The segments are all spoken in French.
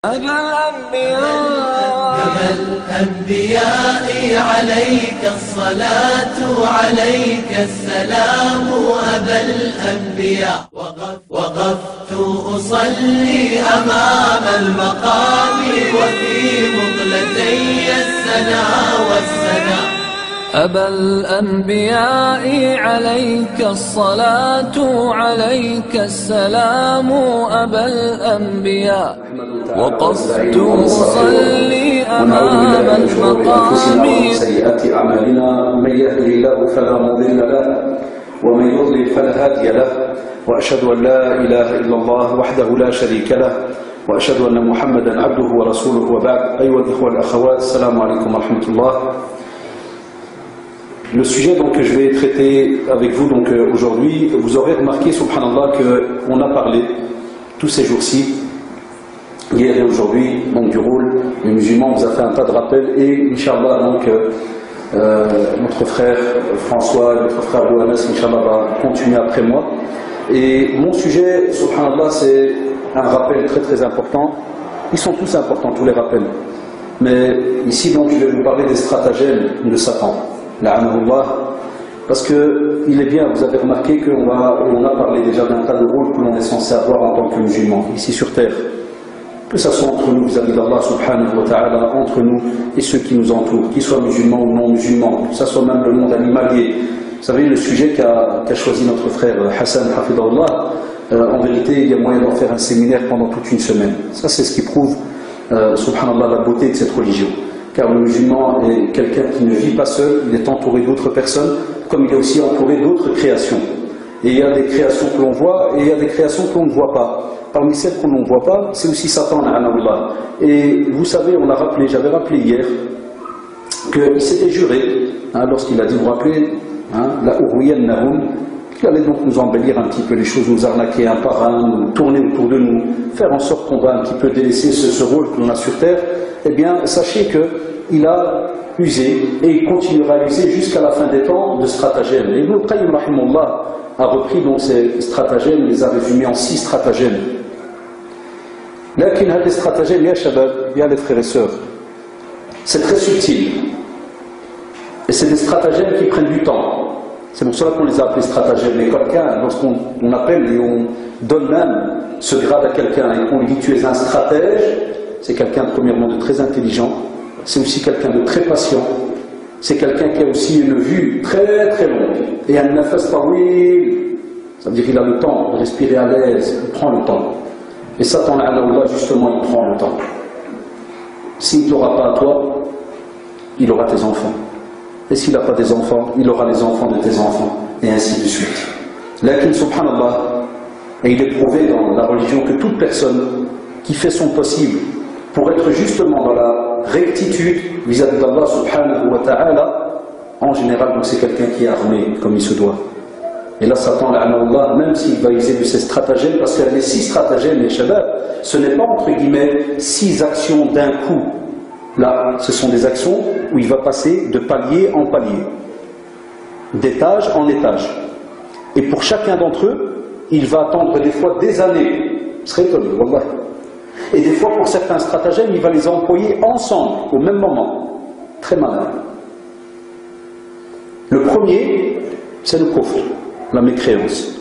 أبا الأنبياء عليك الصلاة عليك السلام أبا الأنبياء وقفت أصلي أمام المقام وفي مقلتي السنا والسنا أبا الأنبياء عليك الصلاة عليك السلام أبا الأنبياء وقفت أصلي أمام المقام سيئات أعمالنا من يهده الله فلا مضل له ومن يضلل فلا هادي له وأشهد أن لا إله إلا الله وحده لا شريك له وأشهد أن محمدا عبده ورسوله وبعد. أيها الإخوة والأخوات, السلام عليكم ورحمة الله. Le sujet donc, que je vais traiter avec vous aujourd'hui, vous aurez remarqué, subhanallah, qu'on a parlé tous ces jours-ci, hier et aujourd'hui, donc du rôle des musulmans. On vous a fait un tas de rappels et, Inch'Allah, donc, notre frère François, notre frère Bouhanas, Inch'Allah, va continuer après moi. Et mon sujet, subhanallah, c'est un rappel très très important. Ils sont tous importants, tous les rappels. Mais ici, donc, je vais vous parler des stratagèmes de Satan. Parce que il est bien, vous avez remarqué qu'on a parlé déjà d'un tas de rôles que l'on est censé avoir en tant que musulman, ici sur terre. Que ça soit entre nous vis-à-vis d'Allah subhanahu wa ta'ala, entre nous et ceux qui nous entourent, qu'ils soient musulmans ou non musulmans, que ça soit même le monde animalier. Vous savez, le sujet qu'a choisi notre frère Hassan Hafidahullah, en vérité, il y a moyen d'en faire un séminaire pendant toute une semaine. Ça, c'est ce qui prouve, subhanallah, la beauté de cette religion. Car le musulman est quelqu'un qui ne vit pas seul, il est entouré d'autres personnes, comme il est aussi entouré d'autres créations. Et il y a des créations que l'on voit, et il y a des créations que l'on ne voit pas. Parmi celles qu'on ne voit pas, c'est aussi Satan, na'anallah. Et vous savez, j'avais rappelé hier, qu'il s'était juré, lorsqu'il a dit, vous vous rappelez, la Uruyannahum, qu'il allait donc nous embellir un petit peu les choses, nous arnaquer un par un, nous tourner autour de nous, faire en sorte qu'on va un petit peu délaisser ce rôle que l'on a sur terre. Eh bien, sachez qu'il a usé et il continuera à user jusqu'à la fin des temps de stratagèmes. Et Ibn Qayyim rahimahullah a repris donc ces stratagèmes, il les a résumés en 6 stratagèmes. Là qu'il y a des stratagèmes, ya shabab, ya les frères et sœurs, c'est très subtil. Et c'est des stratagèmes qui prennent du temps. C'est pour cela qu'on les a appelés stratagèmes. Mais quelqu'un, lorsqu'on appelle et on donne même ce grade à quelqu'un et qu'on lui dit tu es un stratège, c'est quelqu'un premièrement de très intelligent, c'est aussi quelqu'un de très patient, c'est quelqu'un qui a aussi une vue très très longue. Et un nafas tawil, ça veut dire qu'il a le temps de respirer à l'aise, il prend le temps. Et Satan, justement, il prend le temps. S'il ne t'aura pas à toi, il aura tes enfants. Et s'il n'a pas des enfants, il aura les enfants de tes enfants, et ainsi de suite. Lakin, subhanallah, et il est prouvé dans la religion que toute personne qui fait son possible pour être justement dans la rectitude vis-à-vis d'Allah subhanahu wa ta'ala, en général, c'est quelqu'un qui est armé comme il se doit. Et là, Satan, même s'il va user de ses stratagèmes, parce qu'il y a les 6 stratagèmes, les shabab, ce n'est pas entre guillemets 6 actions d'un coup. Là, ce sont des actions où il va passer de palier en palier, d'étage en étage. Et pour chacun d'entre eux, il va attendre des fois des années. Vous serez étonné, wallah. Et des fois, pour certains stratagèmes, il va les employer ensemble, au même moment. Très malin. Le premier, c'est le kufr, la mécréance.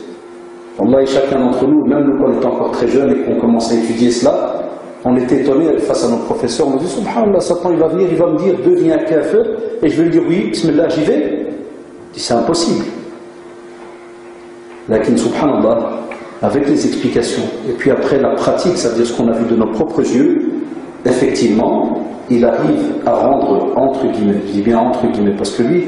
Wallah, et chacun d'entre nous, même nous quand on est encore très jeune et qu'on commence à étudier cela, on était étonné face à notre professeur, on nous dit, subhanallah, Satan il va venir, il va me dire, deviens kafir, et je vais lui dire, oui, bismillah, j'y vais. Je dis, c'est impossible. Lakin, subhanallah, avec les explications, et puis après la pratique, c'est-à-dire ce qu'on a vu de nos propres yeux, effectivement, il arrive à rendre, entre guillemets, je dis bien entre guillemets, parce que lui,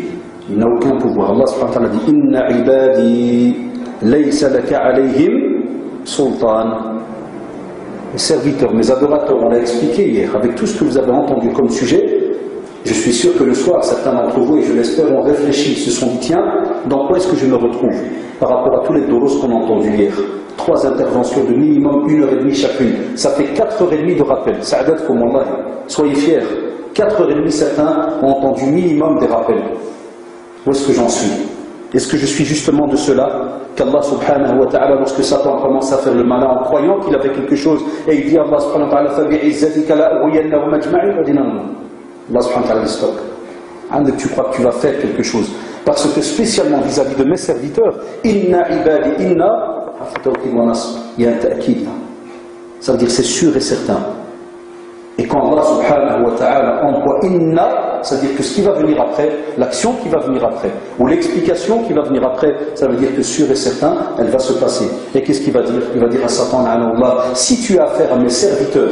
il n'a aucun pouvoir. Allah subhanahu wa ta'ala dit, inna ibadi laysa laka alayhim sultan. Mes serviteurs, mes adorateurs, on l'a expliqué hier, avec tout ce que vous avez entendu comme sujet, je suis sûr que le soir, certains d'entre vous, et je l'espère, ont réfléchi, se sont dit, tiens, dans quoi est-ce que je me retrouve par rapport à tous les doros qu'on a entendus hier. 3 interventions de minimum 1h30 chacune. Ça fait 4h30 de rappel. Sa'adatkum Allah. Soyez fiers. 4h30, certains ont entendu minimum des rappels. Où est-ce que j'en suis? Est-ce que je suis justement de ceux-là qu'Allah subhanahu wa ta'ala, lorsque Satan commence à faire le malin en croyant qu'il avait quelque chose, et il dit Allah subhanahu wa ta'ala, فَبِعِزَّتِكَ لَأُغْوِيَنَّهُمْ أَجْمَعِينَ Allah subhanahu wa ta'ala dit stop. Tu crois que tu vas faire quelque chose. Parce que spécialement vis-à-vis de mes serviteurs, inna ibadi inna, il y a un ta'kid. Ça veut dire c'est sûr et certain. Et quand Allah subhanahu wa ta'ala emploie inna, ça veut dire que ce qui va venir après, l'action qui va venir après, ou l'explication qui va venir après, ça veut dire que sûr et certain, elle va se passer. Et qu'est-ce qu'il va dire? Il va dire à Satan, si tu as affaire à mes serviteurs,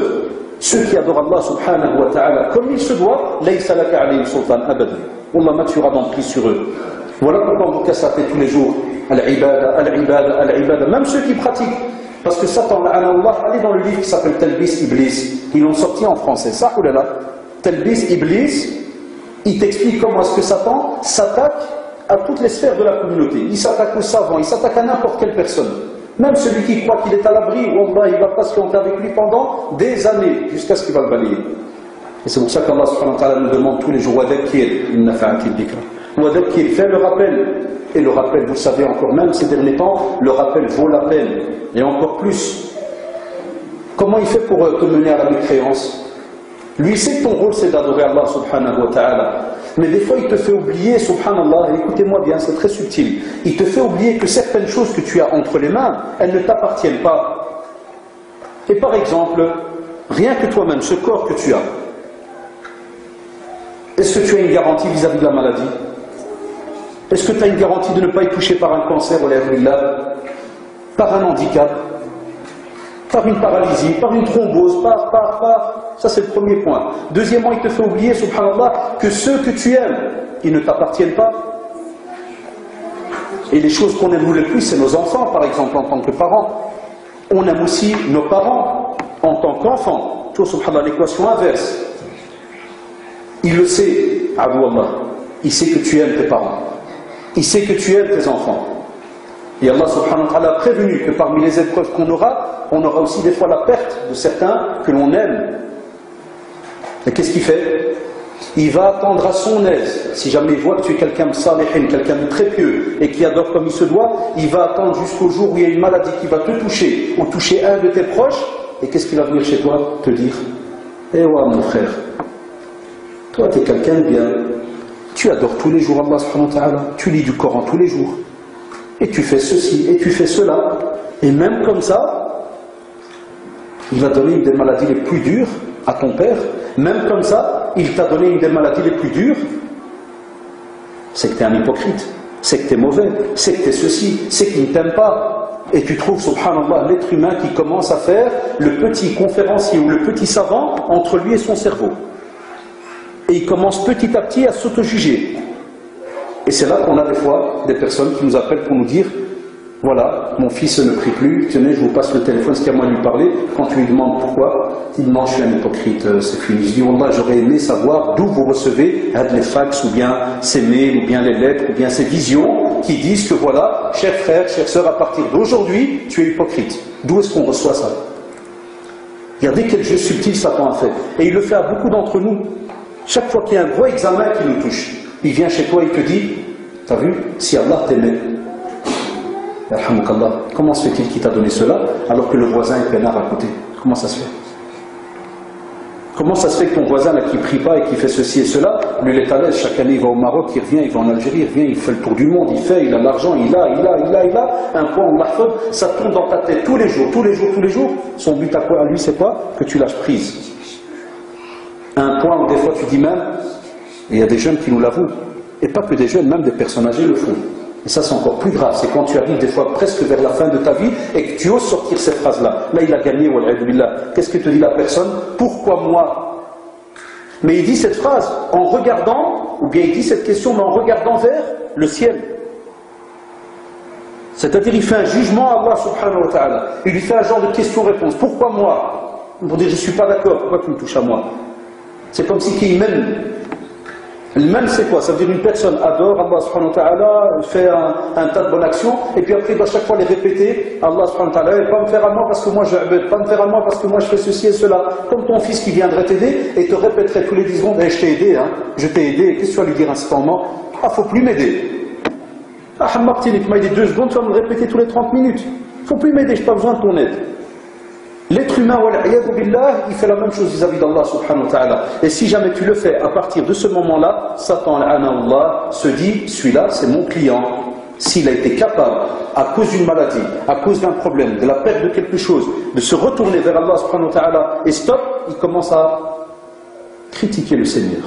ceux qui adorent Allah subhanahu wa ta'ala comme il se doit, laysa laka alayhim sultan abadan. Allah tu auras d'emprise sur eux. Voilà pourquoi on vous casse la tête tous les jours. Al-ibada, al-ibada, al-ibada. Même ceux qui pratiquent. Parce que Satan, allez dans le livre qui s'appelle Talbis Iblis. Ils l'ont sorti en français. Ça, oulala. Talbis Iblis, il t'explique comment est-ce que Satan s'attaque à toutes les sphères de la communauté. Il s'attaque aux savants, il s'attaque à n'importe quelle personne. Même celui qui croit qu'il est à l'abri, Wallah, il va patienter avec lui pendant des années, jusqu'à ce qu'il va le balayer. Et c'est pour ça qu'Allah subhanahu wa ta'ala nous demande tous les jours, Wadakir, innafa'atil dhikra. Wadakir, fais le rappel. Et le rappel, vous le savez encore même ces derniers temps, le rappel vaut la peine. Et encore plus. Comment il fait pour te mener à la mécréance? Lui, il sait que ton rôle, c'est d'adorer Allah subhanahu wa ta'ala. Mais des fois, il te fait oublier, subhanallah, et écoutez-moi bien, c'est très subtil. Il te fait oublier que certaines choses que tu as entre les mains, elles ne t'appartiennent pas. Et par exemple, rien que toi-même, ce corps que tu as, est-ce que tu as une garantie vis-à-vis de la maladie? Est-ce que tu as une garantie de ne pas être touché par un cancer, par un handicap, par une paralysie, par une thrombose, ça c'est le premier point. Deuxièmement, il te fait oublier, subhanallah, que ceux que tu aimes, ils ne t'appartiennent pas. Et les choses qu'on aime nous le plus, c'est nos enfants, par exemple, en tant que parents. On aime aussi nos parents, en tant qu'enfants. Toujours, subhanallah, l'équation inverse. Il le sait, Abu Allah. Il sait que tu aimes tes parents. Il sait que tu aimes tes enfants. Et Allah subhanahu wa ta'ala a prévenu que parmi les épreuves qu'on aura, on aura aussi des fois la perte de certains que l'on aime. Et qu'est-ce qu'il fait? Il va attendre à son aise. Si jamais il voit que tu es quelqu'un de salihin, quelqu'un de très pieux et qui adore comme il se doit, il va attendre jusqu'au jour où il y a une maladie qui va te toucher ou toucher un de tes proches. Et qu'est-ce qu'il va venir chez toi te dire? Eh ouais mon frère, toi tu es quelqu'un de bien. Tu adores tous les jours Allah subhanahu wa ta'ala, tu lis du Coran tous les jours, et tu fais ceci, et tu fais cela, et même comme ça, il va donner une des maladies les plus dures à ton père, même comme ça, il t'a donné une des maladies les plus dures, c'est que tu es un hypocrite, c'est que tu es mauvais, c'est que tu es ceci, c'est qu'il ne t'aime pas, et tu trouves, subhanallah, l'être humain qui commence à faire le petit conférencier ou le petit savant entre lui et son cerveau. Et il commence petit à petit à s'auto-juger. Et c'est là qu'on a des fois des personnes qui nous appellent pour nous dire voilà, mon fils ne prie plus, tenez, je vous passe le téléphone, c'est qu'à moi de lui parler. Quand tu lui demandes pourquoi, il dit non, je suis un hypocrite, c'est fini. Je dis wallah, j'aurais aimé savoir d'où vous recevez les fax, ou bien ces mails, ou bien les lettres, ou bien ces visions qui disent que voilà, chers frères, chères sœurs, à partir d'aujourd'hui, tu es hypocrite. D'où est-ce qu'on reçoit ça? Regardez quel jeu subtil Satan a fait. Et il le fait à beaucoup d'entre nous. Chaque fois qu'il y a un gros examen qui nous touche, il vient chez toi et il te dit, t'as vu, si Allah t'aimait, comment se fait-il qu'il t'a donné cela alors que le voisin est peinard à côté? Comment ça se fait? Comment ça se fait que ton voisin là, qui ne prie pas et qui fait ceci et cela, lui il est à l'aise, chaque année il va au Maroc, il revient, il va en Algérie, il revient, il fait le tour du monde, il a l'argent, il a, un point où ça tourne dans ta tête tous les jours, son but à quoi à lui c'est quoi? Que tu lâches prise. Un point où des fois tu dis même, et il y a des jeunes qui nous l'avouent, et pas que des jeunes, même des personnes âgées le font. Et ça c'est encore plus grave, c'est quand tu arrives des fois presque vers la fin de ta vie et que tu oses sortir ces phrases-là. Là il a gagné, wal'ayadu billah. Qu'est-ce que te dit la personne? Pourquoi moi? Mais il dit cette phrase en regardant, ou bien il dit cette question mais en regardant vers le ciel. C'est-à-dire il fait un jugement à Allah subhanahu wa ta'ala. Il lui fait un genre de question-réponse. Pourquoi moi? Pour dire je ne suis pas d'accord, pourquoi tu me touches à moi? C'est comme si qu'il mène. Le même c'est quoi? Ça veut dire une personne adore Allah subhanahu wa ta'ala, fait un tas de bonnes actions, et puis après il va chaque fois les répéter, Allah subhanahu wa ta'ala, pas me faire à moi parce que moi je pas me faire à moi parce que moi je fais ceci et cela. Comme ton fils qui viendrait t'aider et te répéterait tous les 10 secondes, je t'ai aidé, hein, je t'ai aidé, qu'est-ce que tu vas lui dire à cet moment? Ah, faut plus m'aider. Ah, Hammaqtinik, m'a aidé 2 secondes, tu vas me le répéter tous les 30 minutes. Il ne faut plus m'aider, je n'ai pas besoin de ton aide. L'être humain, il fait la même chose vis-à-vis d'Allah subhanahu wa ta'ala. Et si jamais tu le fais à partir de ce moment-là, Satan Allah se dit, celui-là c'est mon client. S'il a été capable, à cause d'une maladie, à cause d'un problème, de la perte de quelque chose, de se retourner vers Allah subhanahu wa ta'ala et stop, il commence à critiquer le Seigneur.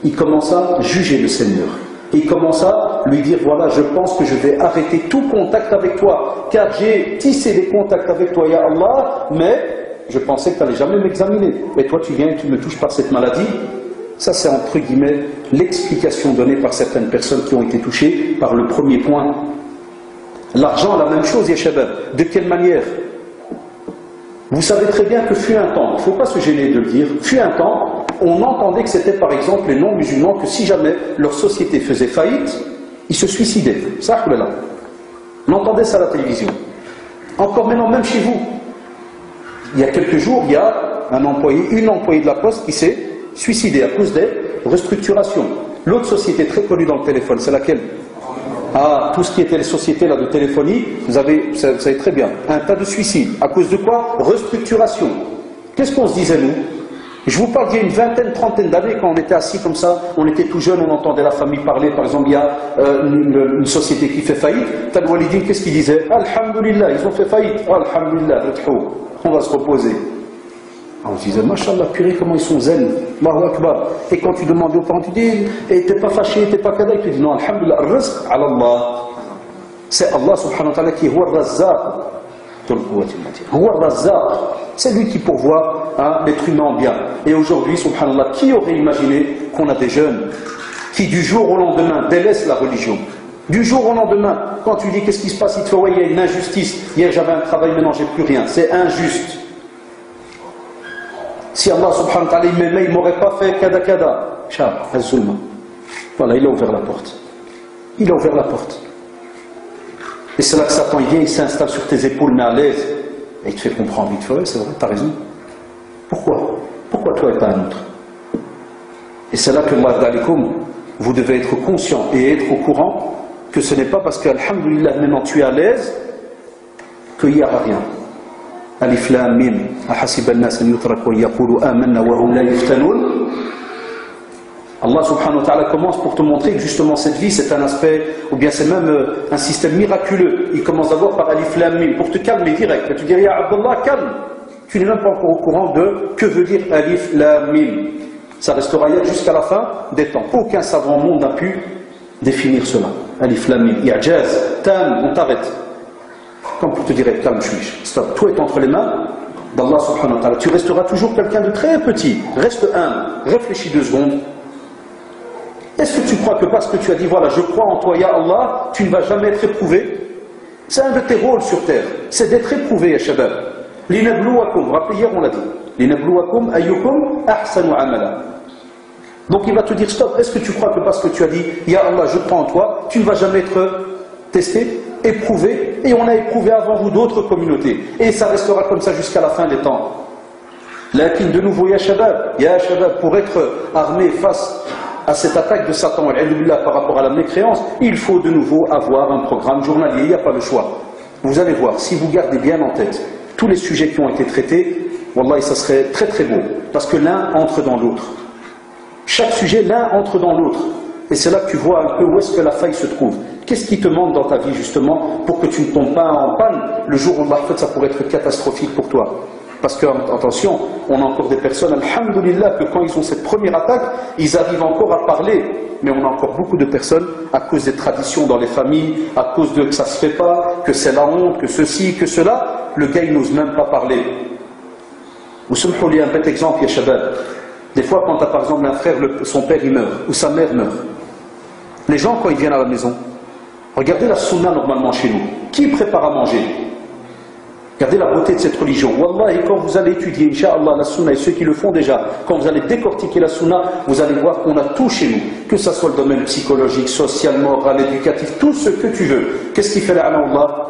Il commence à juger le Seigneur. Et il commence à lui dire, voilà, je pense que je vais arrêter tout contact avec toi, car j'ai tissé des contacts avec toi, ya Allah, mais je pensais que tu n'allais jamais m'examiner. Et toi, tu viens et tu me touches par cette maladie. Ça, c'est entre guillemets l'explication donnée par certaines personnes qui ont été touchées par le premier point. L'argent, la même chose, ya shabab. De quelle manière? Vous savez très bien que fut un temps, il ne faut pas se gêner de le dire, fut un temps, on entendait que c'était par exemple les non-musulmans, que si jamais leur société faisait faillite, ils se suicidaient. Ça, on entendait ça à la télévision. Encore maintenant, même chez vous. Il y a quelques jours, il y a une employée de la Poste qui s'est suicidée à cause des restructurations. L'autre société très connue dans le téléphone, c'est laquelle? Ah, tout ce qui était les sociétés là, de téléphonie, vous savez très bien, un tas de suicides. À cause de quoi? Restructuration. Qu'est-ce qu'on se disait nous? Je vous parle d'il y a une vingtaine, trentaine d'années, quand on était assis comme ça, on était tout jeune, on entendait la famille parler, par exemple, il y a une société qui fait faillite, Tal Walidine, qu'est-ce qu'il disait? Alhamdulillah, ils ont fait faillite. Alhamdulillah, on va se reposer. On se disait, Mashallah, purée, comment ils sont zen, Allahu Akbar. Et quand tu demandais aux parents, tu dis, t'es pas fâché, t'es pas kada, tu dis, non, Alhamdulillah, rizq ala Allah. C'est Allah subhanahu wa ta'ala qui est Huwa Razzaq. Huwa Razzaq. C'est lui qui pourvoit l'être humain en bien. Et aujourd'hui, subhanallah, qui aurait imaginé qu'on a des jeunes qui, du jour au lendemain, délaissent la religion? Du jour au lendemain, quand tu dis, qu'est-ce qui se passe? Il te fait, ouais, il y a une injustice. Hier, j'avais un travail, maintenant, j'ai plus rien. C'est injuste. Si Allah subhanahu wa ta'ala m'aimait, il ne m'aurait pas fait kada kada. Voilà, il a ouvert la porte. Il a ouvert la porte. Et c'est là que Satan vient, il s'installe sur tes épaules, mais à l'aise. Et il te fait comprendre. Il te fait, ouais, c'est vrai, t'as raison. Pourquoi? Pourquoi toi et pas un autre? Et c'est là que vous devez être conscient et être au courant que ce n'est pas parce que, alhamdulillah, maintenant tu es à l'aise, qu'il n'y aura rien. Alif Lam Mim, ahasiba an-nas an yutraku an yaqulu amanna wa hum la yuftanun. Allah subhanahu wa ta'ala commence pour te montrer que justement cette vie c'est un aspect, ou bien c'est même un système miraculeux. Il commence d'abord par Alif Lam Mim, pour te calmer direct. Et tu dis, ya Abdallah, calme. Tu n'es même pas encore au courant de que veut dire Alif Lam Mim. Ça restera jusqu'à la fin des temps. Aucun savant au monde n'a pu définir cela. Alif Lam Mim, I'jaz, Tam, on t'arrête. Comme pour te dire, calme, stop. Tout est entre les mains d'Allah subhanahu wa ta'ala. Tu resteras toujours quelqu'un de très petit. Reste humble. Réfléchis 2 secondes. Est-ce que tu crois que parce que tu as dit, voilà, je crois en toi, ya Allah, tu ne vas jamais être éprouvé? C'est un de tes rôles sur terre. C'est d'être éprouvé, ya shabab. Linabluwakum, rappelez hier, on l'a dit. Linabluwakum ayyukum ahsanu amala. Donc il va te dire, stop, est-ce que tu crois que parce que tu as dit, ya Allah, je crois en toi, tu ne vas jamais être testé, éprouvé, et on a éprouvé avant vous d'autres communautés. Et ça restera comme ça jusqu'à la fin des temps. Lakin de nouveau, ya shabab, pour être armé face à cette attaque de Satan par rapport à la mécréance, il faut de nouveau avoir un programme journalier, il n'y a pas le choix. Vous allez voir, si vous gardez bien en tête tous les sujets qui ont été traités, wallahi, ça serait très très beau, parce que l'un entre dans l'autre. Chaque sujet, l'un entre dans l'autre. Et c'est là que tu vois un peu où est-ce que la faille se trouve. Qu'est-ce qui te manque dans ta vie justement pour que tu ne tombes pas en panne le jour où ça pourrait être catastrophique pour toi? Parce que, attention, on a encore des personnes, alhamdoulilah, que quand ils ont cette première attaque, ils arrivent encore à parler. Mais on a encore beaucoup de personnes, à cause des traditions dans les familles, à cause de que ça se fait pas, que c'est la honte, que ceci, que cela, le gars il n'ose même pas parler. Vous savez, un petit exemple, ya shabab. Des fois, quand tu as par exemple un frère, son père il meurt, ou sa mère meurt. Les gens, quand ils viennent à la maison, regardez la sunna normalement chez nous. Qui prépare à manger? Regardez la beauté de cette religion. Wallah, et quand vous allez étudier, Inch'Allah, la sunna, et ceux qui le font déjà, quand vous allez décortiquer la sunna, vous allez voir qu'on a tout chez nous. Que ce soit le domaine psychologique, social, moral, éducatif, tout ce que tu veux. Qu'est-ce qu'il fait là, Allah?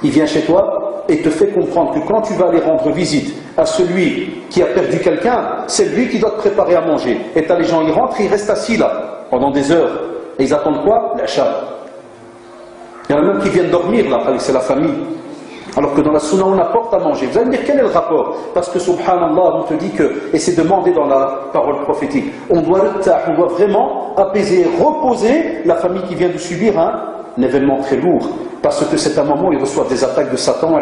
Il vient chez toi et te fait comprendre que quand tu vas aller rendre visite à celui qui a perdu quelqu'un, c'est lui qui doit te préparer à manger. Et t'as les gens, ils rentrent, ils restent assis là, pendant des heures. Et ils attendent quoi? L'achat. Il y en a même qui viennent dormir là, c'est la famille. Alors que dans la sunna, on apporte à manger. Vous allez me dire, quel est le rapport? Parce que, subhanallah, on te dit que, et c'est demandé dans la parole prophétique, on doit vraiment apaiser, reposer la famille qui vient de subir un événement très lourd. Parce que c'est un moment où ils reçoivent des attaques de Satan,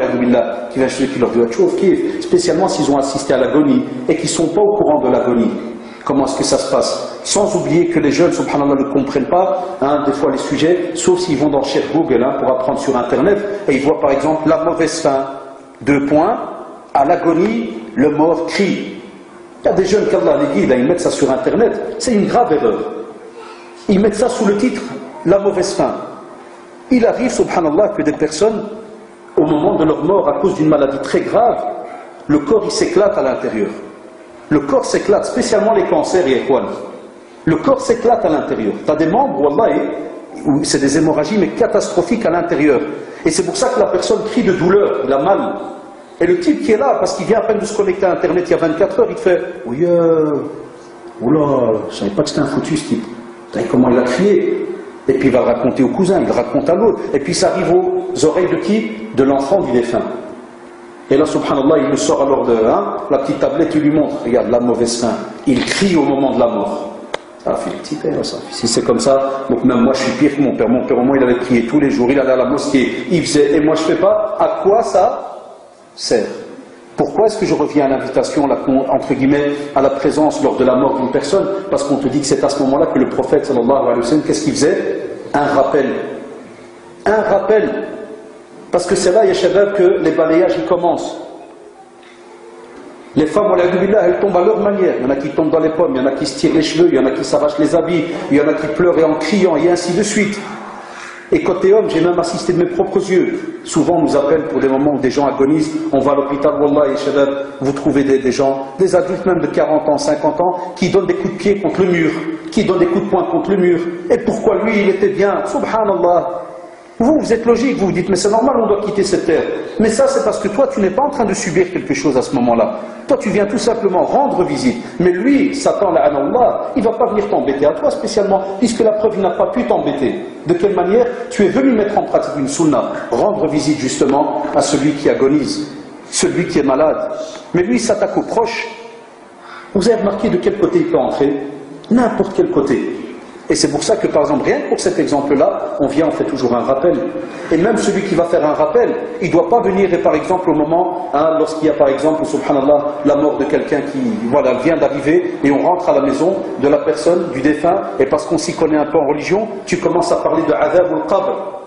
qui vient chez eux, qui leur dit autre chose, spécialement s'ils ont assisté à l'agonie et qui ne sont pas au courant de l'agonie. Comment est-ce que ça se passe? Sans oublier que les jeunes, subhanallah, ne comprennent pas des fois les sujets, sauf s'ils vont dans le cher Google pour apprendre sur Internet, et ils voient par exemple la mauvaise fin, 2 points, à l'agonie, le mort crie. Il y a des jeunes, qu'Allah les guide, ils mettent ça sur Internet, c'est une grave erreur. Ils mettent ça sous le titre, la mauvaise fin. Il arrive, subhanallah, que des personnes, au moment de leur mort, à cause d'une maladie très grave, le corps il s'éclate à l'intérieur. Le corps s'éclate, spécialement les cancers et les poils. Le corps s'éclate à l'intérieur. Tu as des membres, wallah, c'est des hémorragies, mais catastrophiques à l'intérieur. Et c'est pour ça que la personne crie de douleur, il a mal. Et le type qui est là, parce qu'il vient à peine de se connecter à Internet il y a 24 heures, il te fait « Oui, oula, je ne savais pas que c'était un foutu ce type. Vous savez comment il a crié ?» Et puis il va le raconter au cousin, il le raconte à l'autre. Et puis ça arrive aux oreilles de qui? De l'enfant du défunt. Et là, subhanallah, il le sort alors de la petite tablette, il lui montre, regarde, la mauvaise fin. Il crie au moment de la mort. Ça fait le petit père, ça. Si c'est comme ça, donc même moi je suis pire que mon père. Mon père, au moins, il avait prié tous les jours, il allait à la mosquée, il faisait, et moi je ne fais pas. À quoi ça sert? Pourquoi est-ce que je reviens à l'invitation, entre guillemets, à la présence lors de la mort d'une personne? Parce qu'on te dit que c'est à ce moment-là que le prophète, sallallahu alayhi wa sallam, qu'est-ce qu'il faisait? Un rappel. Un rappel. Parce que c'est là, ya shabab, que les balayages ils commencent. Les femmes, elles tombent à leur manière. Il y en a qui tombent dans les pommes, il y en a qui se tirent les cheveux, il y en a qui s'arrachent les habits, il y en a qui pleurent en criant, et ainsi de suite. Et côté homme, j'ai même assisté de mes propres yeux. Souvent, on nous appelle pour des moments où des gens agonisent. On va à l'hôpital, wallah, et shabab, vous trouvez des gens, des adultes même de 40 ans, 50 ans, qui donnent des coups de pied contre le mur, qui donnent des coups de poing contre le mur. Et pourquoi lui, il était bien? Subhanallah. Vous êtes logique, vous vous dites, mais c'est normal, on doit quitter cette terre. Mais ça, c'est parce que toi, tu n'es pas en train de subir quelque chose à ce moment-là. Toi, tu viens tout simplement rendre visite. Mais lui, Satan, la'anallah, il ne va pas venir t'embêter à toi spécialement, puisque la preuve, il n'a pas pu t'embêter. De quelle manière? Tu es venu mettre en pratique une sunna, rendre visite justement à celui qui agonise, celui qui est malade. Mais lui, il s'attaque aux proches. Vous avez remarqué de quel côté il peut entrer? N'importe quel côté. Et c'est pour ça que, par exemple, rien que pour cet exemple-là, on fait toujours un rappel. Et même celui qui va faire un rappel, il ne doit pas venir, et par exemple, au moment, lorsqu'il y a, par exemple, subhanallah, la mort de quelqu'un qui, vient d'arriver, et on rentre à la maison de la personne, du défunt, et parce qu'on s'y connaît un peu en religion, tu commences à parler de adab al-qabr,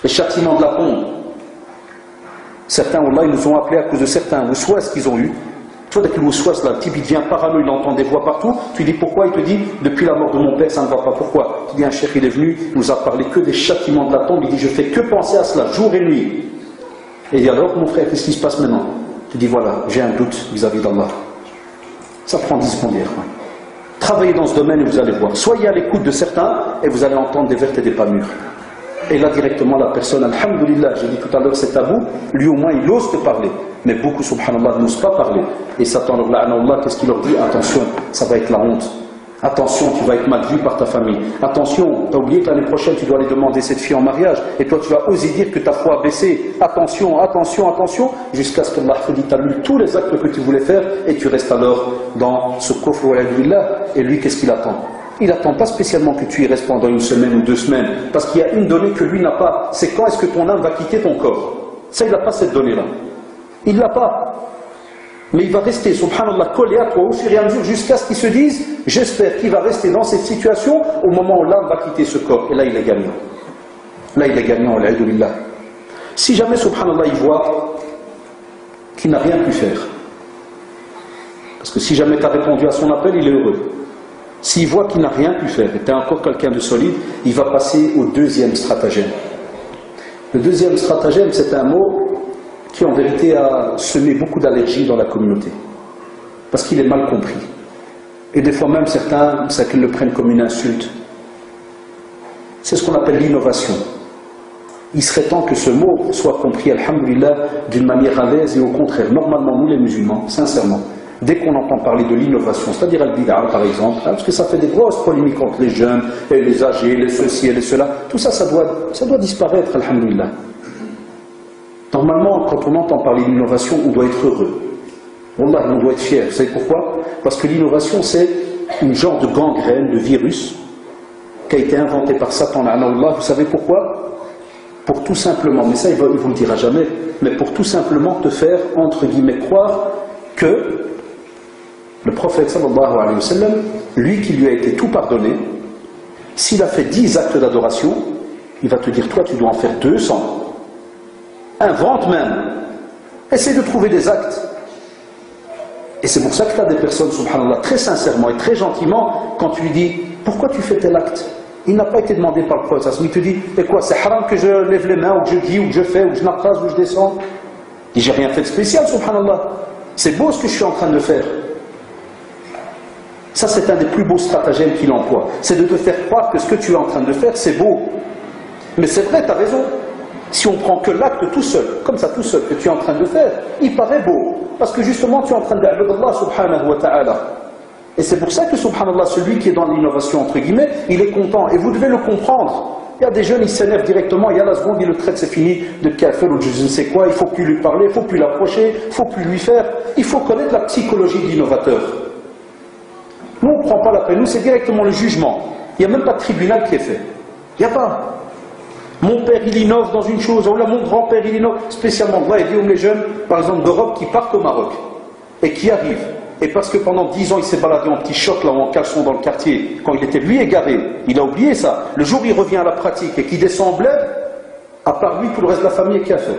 le châtiment de la tombe. Certains, wallah, ils nous ont appelés à cause de certains waswas qu'ils ont eu. Toi, dès que le waswas, là, le type, il devient parano, il entend des voix partout, tu dis pourquoi? Il te dit, depuis la mort de mon père, ça ne va pas. Pourquoi? Tu dis, un cheikh, il est venu, il nous a parlé que des châtiments de la tombe, il dit, je fais que penser à cela, jour et nuit. Et il dit, alors, mon frère, qu'est-ce qui se passe maintenant? Tu dis, voilà, j'ai un doute vis-à-vis d'Allah. Ça prend 10 secondes hier. Travaillez dans ce domaine et vous allez voir. Soyez à l'écoute de certains et vous allez entendre des vertes et des pas mûres. Et là, directement, la personne, alhamdoulilah, j'ai dit tout à l'heure, c'est tabou, lui au moins, il ose te parler. Mais beaucoup, subhanallah, n'osent pas parler. Et Satan, Allah, qu'est-ce qu'il leur dit? Attention, ça va être la honte. Attention, tu vas être mal vu par ta famille. Attention, tu as oublié que l'année prochaine, tu dois aller demander cette fille en mariage. Et toi, tu vas oser dire que ta foi a baissé. Attention, attention, attention. Jusqu'à ce qu'Allah te dit, tu annules tous les actes que tu voulais faire. Et tu restes alors dans ce coffre. Et lui, qu'est-ce qu'il attend? Il n'attend pas spécialement que tu y restes pendant 1 semaine ou 2 semaines. Parce qu'il y a une donnée que lui n'a pas. C'est quand est-ce que ton âme va quitter ton corps? Ça, il n'a pas cette donnée-là. Il ne l'a pas. Mais il va rester, subhanallah, collé à toi au fur et à mesure jusqu'à ce qu'il se dise, j'espère qu'il va rester dans cette situation au moment où l'âme va quitter ce corps. Et là, il est gagnant. Là, il est gagnant, alhamdoulilah. Si jamais, subhanallah, il voit qu'il n'a rien pu faire, parce que si jamais tu as répondu à son appel, il est heureux. S'il voit qu'il n'a rien pu faire, et tu es encore quelqu'un de solide, il va passer au 2e stratagème. Le 2e stratagème, c'est un mot qui en vérité a semé beaucoup d'allergies dans la communauté. Parce qu'il est mal compris. Et des fois même certains le prennent comme une insulte. C'est ce qu'on appelle l'innovation. Il serait temps que ce mot soit compris, alhamdoulilah, d'une manière à l'aise et au contraire. Normalement, nous les musulmans, sincèrement, Dès qu'on entend parler de l'innovation, c'est-à-dire al-bid'a par exemple, parce que ça fait des grosses polémiques entre les jeunes, et les âgés, les ceci et les cela, tout ça, ça doit disparaître, alhamdoulilah. Normalement, quand on entend parler d'innovation, on doit être heureux. Wallah, on doit être fier. Vous savez pourquoi? Parce que l'innovation, c'est une genre de gangrène, de virus, qui a été inventé par Satan, Allah. Vous savez pourquoi? Pour tout simplement, mais ça il ne vous le dira jamais, mais pour tout simplement te faire, entre guillemets, croire que le prophète sallallahu alayhi wa sallam, lui qui lui a été tout pardonné, s'il a fait 10 actes d'adoration, il va te dire, toi tu dois en faire 200. Invente même. Essaie de trouver des actes. Et c'est pour ça que tu as des personnes, subhanallah, très sincèrement et très gentiment, quand tu lui dis, pourquoi tu fais tel acte? Il n'a pas été demandé par le prophète. Il te dit, et quoi, c'est haram que je lève les mains, ou que je dis, ou que je fais, ou que je n'apprase, ou que je descends? Il dit, j'ai rien fait de spécial, subhanallah. C'est beau ce que je suis en train de faire. Ça, c'est un des plus beaux stratagèmes qu'il emploie. C'est de te faire croire que ce que tu es en train de faire, c'est beau. Mais c'est vrai, tu as raison. Si on prend que l'acte tout seul, comme ça tout seul, que tu es en train de faire, il paraît beau. Parce que justement, tu es en train d'abouder Allah subhanahu wa ta'ala. Et c'est pour ça que, subhanallah, celui qui est dans l'innovation, entre guillemets, il est content. Et vous devez le comprendre. Il y a des jeunes, ils s'énervent directement, il y a la seconde, ils le traitent, c'est fini, de kafir ou de je ne sais quoi, il ne faut plus lui parler, il ne faut plus l'approcher, il ne faut plus lui faire. Il faut connaître la psychologie de l'innovateur. Nous, on ne prend pas la peine, nous, c'est directement le jugement. Il n'y a même pas de tribunal qui est fait. Il n'y a pas. Mon père, il innove dans une chose, ou là, mon grand-père, il innove, spécialement, là, il dit aux les jeunes, par exemple, d'Europe, qui partent au Maroc, et qui arrivent. Et parce que pendant 10 ans, il s'est baladé en petit short, là, ou en caleçon dans le quartier, quand il était lui égaré, il a oublié ça. Le jour où il revient à la pratique et qu'il descend en bled, à part lui, tout le reste de la famille est kafir.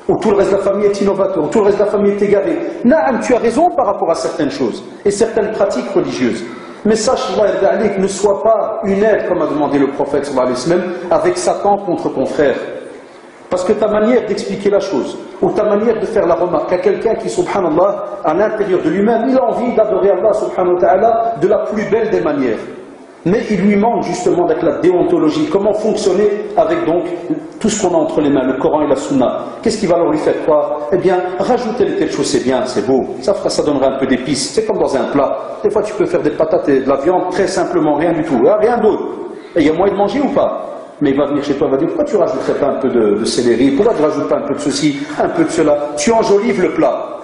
Ou tout le reste de la famille est innovateur, ou tout le reste de la famille est égaré. Naam, tu as raison par rapport à certaines choses, et certaines pratiques religieuses. Mais sache, ne sois pas une aide, comme a demandé le prophète, sallallahu alayhi wa sallam, avec Satan contre ton frère. Parce que ta manière d'expliquer la chose, ou ta manière de faire la remarque à quelqu'un qui, subhanallah, à l'intérieur de lui-même, il a envie d'adorer Allah, subhanahu wa ta'ala, de la plus belle des manières. Mais il lui manque justement avec la déontologie, comment fonctionner avec donc tout ce qu'on a entre les mains, le Coran et la Sunna. Qu'est-ce qui va leur lui faire croire? Eh bien, rajouter les telle chose, c'est bien, c'est beau, ça donnerait un peu d'épices, c'est comme dans un plat. Des fois tu peux faire des patates et de la viande, très simplement, rien du tout, rien d'autre. Et il y a moyen de manger ou pas? Mais il va venir chez toi, il va dire, pourquoi tu ne rajouterais pas un peu de céleri? Pourquoi tu ne rajoutes pas un peu de ceci, un peu de cela? Tu enjolives le plat.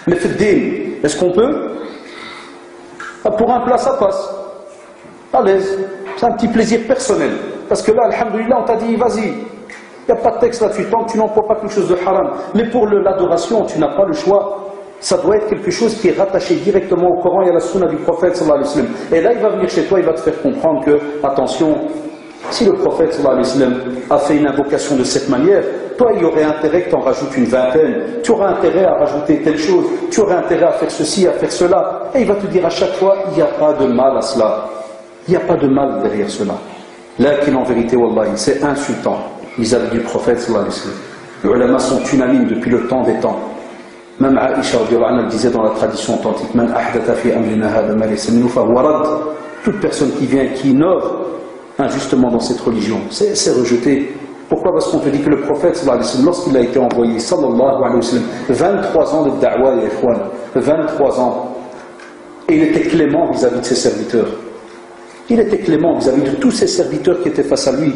Mais faites des, est-ce qu'on peut? Pour un plat, ça passe. À l'aise. C'est un petit plaisir personnel. Parce que là, alhamdoulilah, on t'a dit, vas-y. Il n'y a pas de texte là-dessus, tant que tu n'emploies pas quelque chose de haram. Mais pour l'adoration, tu n'as pas le choix. Ça doit être quelque chose qui est rattaché directement au Coran et à la Sunna du prophète, sallallahu alayhi wa sallam. Et là, il va venir chez toi, il va te faire comprendre que, attention, si le prophète sallallahu alayhi wa sallam a fait une invocation de cette manière, toi il y aurait intérêt que tu en rajoutes une vingtaine, tu aurais intérêt à rajouter telle chose, tu aurais intérêt à faire ceci, à faire cela, et il va te dire à chaque fois, il n'y a pas de mal à cela, il n'y a pas de mal derrière cela. Là qui en vérité, wallahi, c'est insultant vis-à-vis du prophète sallallahu alayhi wa sallam. Les ulama sont unanimes depuis le temps des temps. Même Aïcha radhiyallahu anha disait dans la tradition authentique, Man ahdatha fi amrina hadha ma laysa minhu fahuwa radd. Toute personne qui vient, qui innove injustement dans cette religion, c'est rejeté. Pourquoi? Parce qu'on te dit que le prophète sallallahu alayhi wa sallam, lorsqu'il a été envoyé sallallahu alayhi wa sallam, 23 ans de da'wa et ikhwan, 23 ans, et il était clément vis-à-vis de ses serviteurs. Il était clément vis-à-vis de tous ses serviteurs qui étaient face à lui.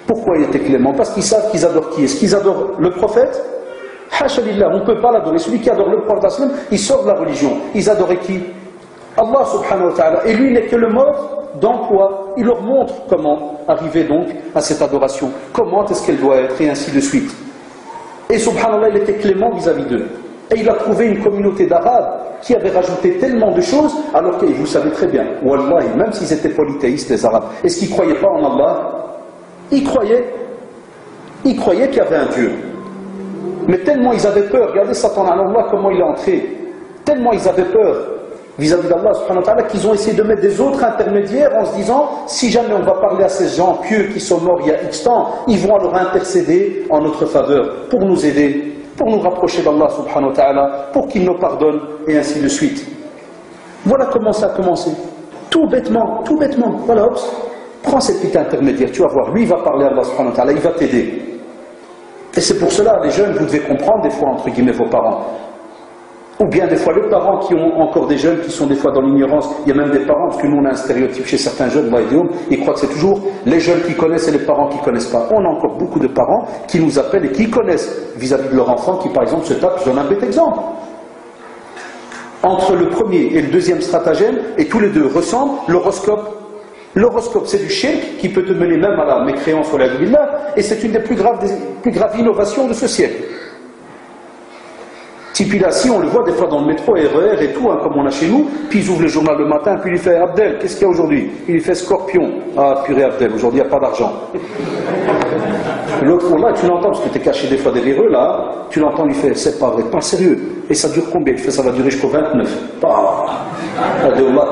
Pourquoi il était clément? Parce qu'ils savent qu'ils adorent qui? Est-ce qu'ils adorent le prophète? Hasha lillah, on ne peut pas l'adorer. Celui qui adore le prophète, il sort de la religion. Ils adoraient qui? Allah subhanahu wa ta'ala. Et lui n'est que le mode d'emploi. Il leur montre comment arriver donc à cette adoration. Comment est-ce qu'elle doit être, et ainsi de suite. Et subhanallah, il était clément vis-à-vis d'eux. Et il a trouvé une communauté d'Arabes qui avait rajouté tellement de choses, alors que vous savez très bien, wallahi, même s'ils étaient polythéistes, les Arabes, est-ce qu'ils ne croyaient pas en Allah? Ils croyaient qu'il y avait un Dieu. Mais tellement ils avaient peur, regardez Satan Allah, comment il est entré, tellement ils avaient peur vis-à-vis d'Allah subhanahu wa ta'ala, qu'ils ont essayé de mettre des autres intermédiaires en se disant, si jamais on va parler à ces gens pieux qui sont morts il y a X temps, ils vont alors intercéder en notre faveur, pour nous aider, pour nous rapprocher d'Allah subhanahu wa ta'ala, pour qu'il nous pardonne, et ainsi de suite. Voilà comment ça a commencé. Tout bêtement, voilà, hop, prends cette petite intermédiaire, tu vas voir, lui il va parler à Allah subhanahu wa ta'ala, il va t'aider. Et c'est pour cela, les jeunes, vous devez comprendre des fois, entre guillemets, vos parents. Ou bien des fois les parents qui ont encore des jeunes qui sont des fois dans l'ignorance. Il y a même des parents, parce que nous on a un stéréotype chez certains jeunes, ils croient que c'est toujours les jeunes qui connaissent et les parents qui ne connaissent pas. On a encore beaucoup de parents qui nous appellent et qui connaissent vis-à-vis de leur enfant qui par exemple se tape, je donne un bête exemple. Entre le premier et le deuxième stratagème, et tous les deux ressemblent, l'horoscope. L'horoscope c'est du shirk qui peut te mener même à la mécréance ou à la billah, et c'est une des plus graves innovations de ce siècle. Tipilasi, on le voit des fois dans le métro, RER et tout, hein, comme on a chez nous, puis ils ouvrent le journal le matin, puis il lui fait Abdel, qu'est-ce qu'il y a aujourd'hui? Il lui fait Scorpion. Ah, purée Abdel, aujourd'hui il n'y a pas d'argent. L'autre, là, tu l'entends, parce que tu es caché des fois derrière eux, là, tu l'entends, il fait, c'est pas vrai, pas sérieux. Et ça dure combien? Il fait, ça va durer jusqu'au 29. T'as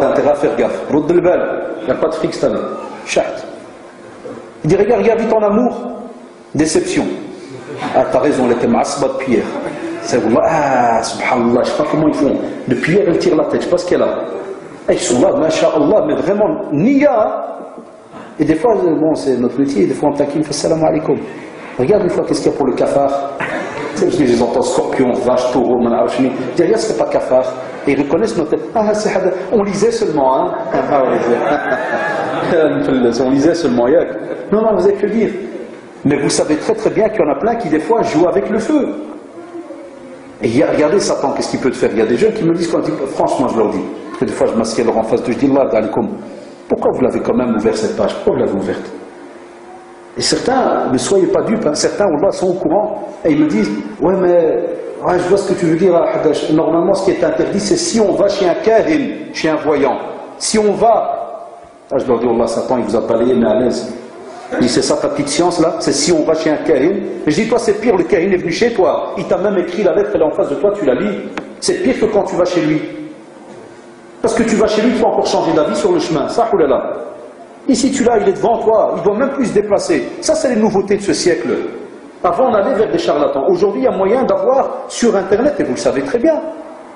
intérêt à faire gaffe. Route de l'Ebel, il n'y a pas de fric cette année. Chat. Il dit, regarde vite en amour. Déception. Ah, t'as raison, elle était masba de pierre. C'est ah, subhanallah, je ne sais pas comment ils font. De pierre, elle tire la tête, je ne sais pas ce qu'elle a. Et ils sont là, masha'Allah, mais vraiment, niya. Et des fois, bon, c'est notre métier, des fois on taquine, on fait salam alaikum. Regarde une fois, qu'est-ce qu'il y a pour le cafard. Tu sais, parce que je les entends scorpion, vache, taureau, manarachni. Je dis, regarde, ce n'est pas cafard. Et ils reconnaissent notre tête. Ah, c'est hada. On lisait seulement, hein. On lisait seulement, yak. Non, non, vous avez que lire. Mais vous savez très très bien qu'il y en a plein qui, des fois, jouent avec le feu. Et regardez Satan, qu'est-ce qu'il peut te faire? Il y a des jeunes qui me disent, quand franchement, je leur dis, parce que des fois je m'assieds leur en face de, je dis, Allah, pourquoi vous l'avez quand même ouvert cette page? Pourquoi vous l'avez ouverte? Et certains, ne soyez pas dupes, hein, certains, Allah, sont au courant, et ils me disent, ouais, mais, ouais, je vois ce que tu veux dire, Hadash. Normalement, ce qui est interdit, c'est si on va chez un kahin, chez un voyant. Si on va, ah, je leur dis, Allah, Satan, il vous a balayé, mais à l'aise. Il dit, c'est ça ta petite science là? C'est si on va chez un kahin. Je dis, toi c'est pire, le kahin est venu chez toi. Il t'a même écrit la lettre, elle est en face de toi, tu la lis. C'est pire que quand tu vas chez lui. Parce que tu vas chez lui, il faut encore changer d'avis sur le chemin. Ça, oulala. Ici, tu l'as, il est devant toi, il doit même plus se déplacer. Ça, c'est les nouveautés de ce siècle. Avant, on allait vers des charlatans. Aujourd'hui, il y a moyen d'avoir sur Internet, et vous le savez très bien.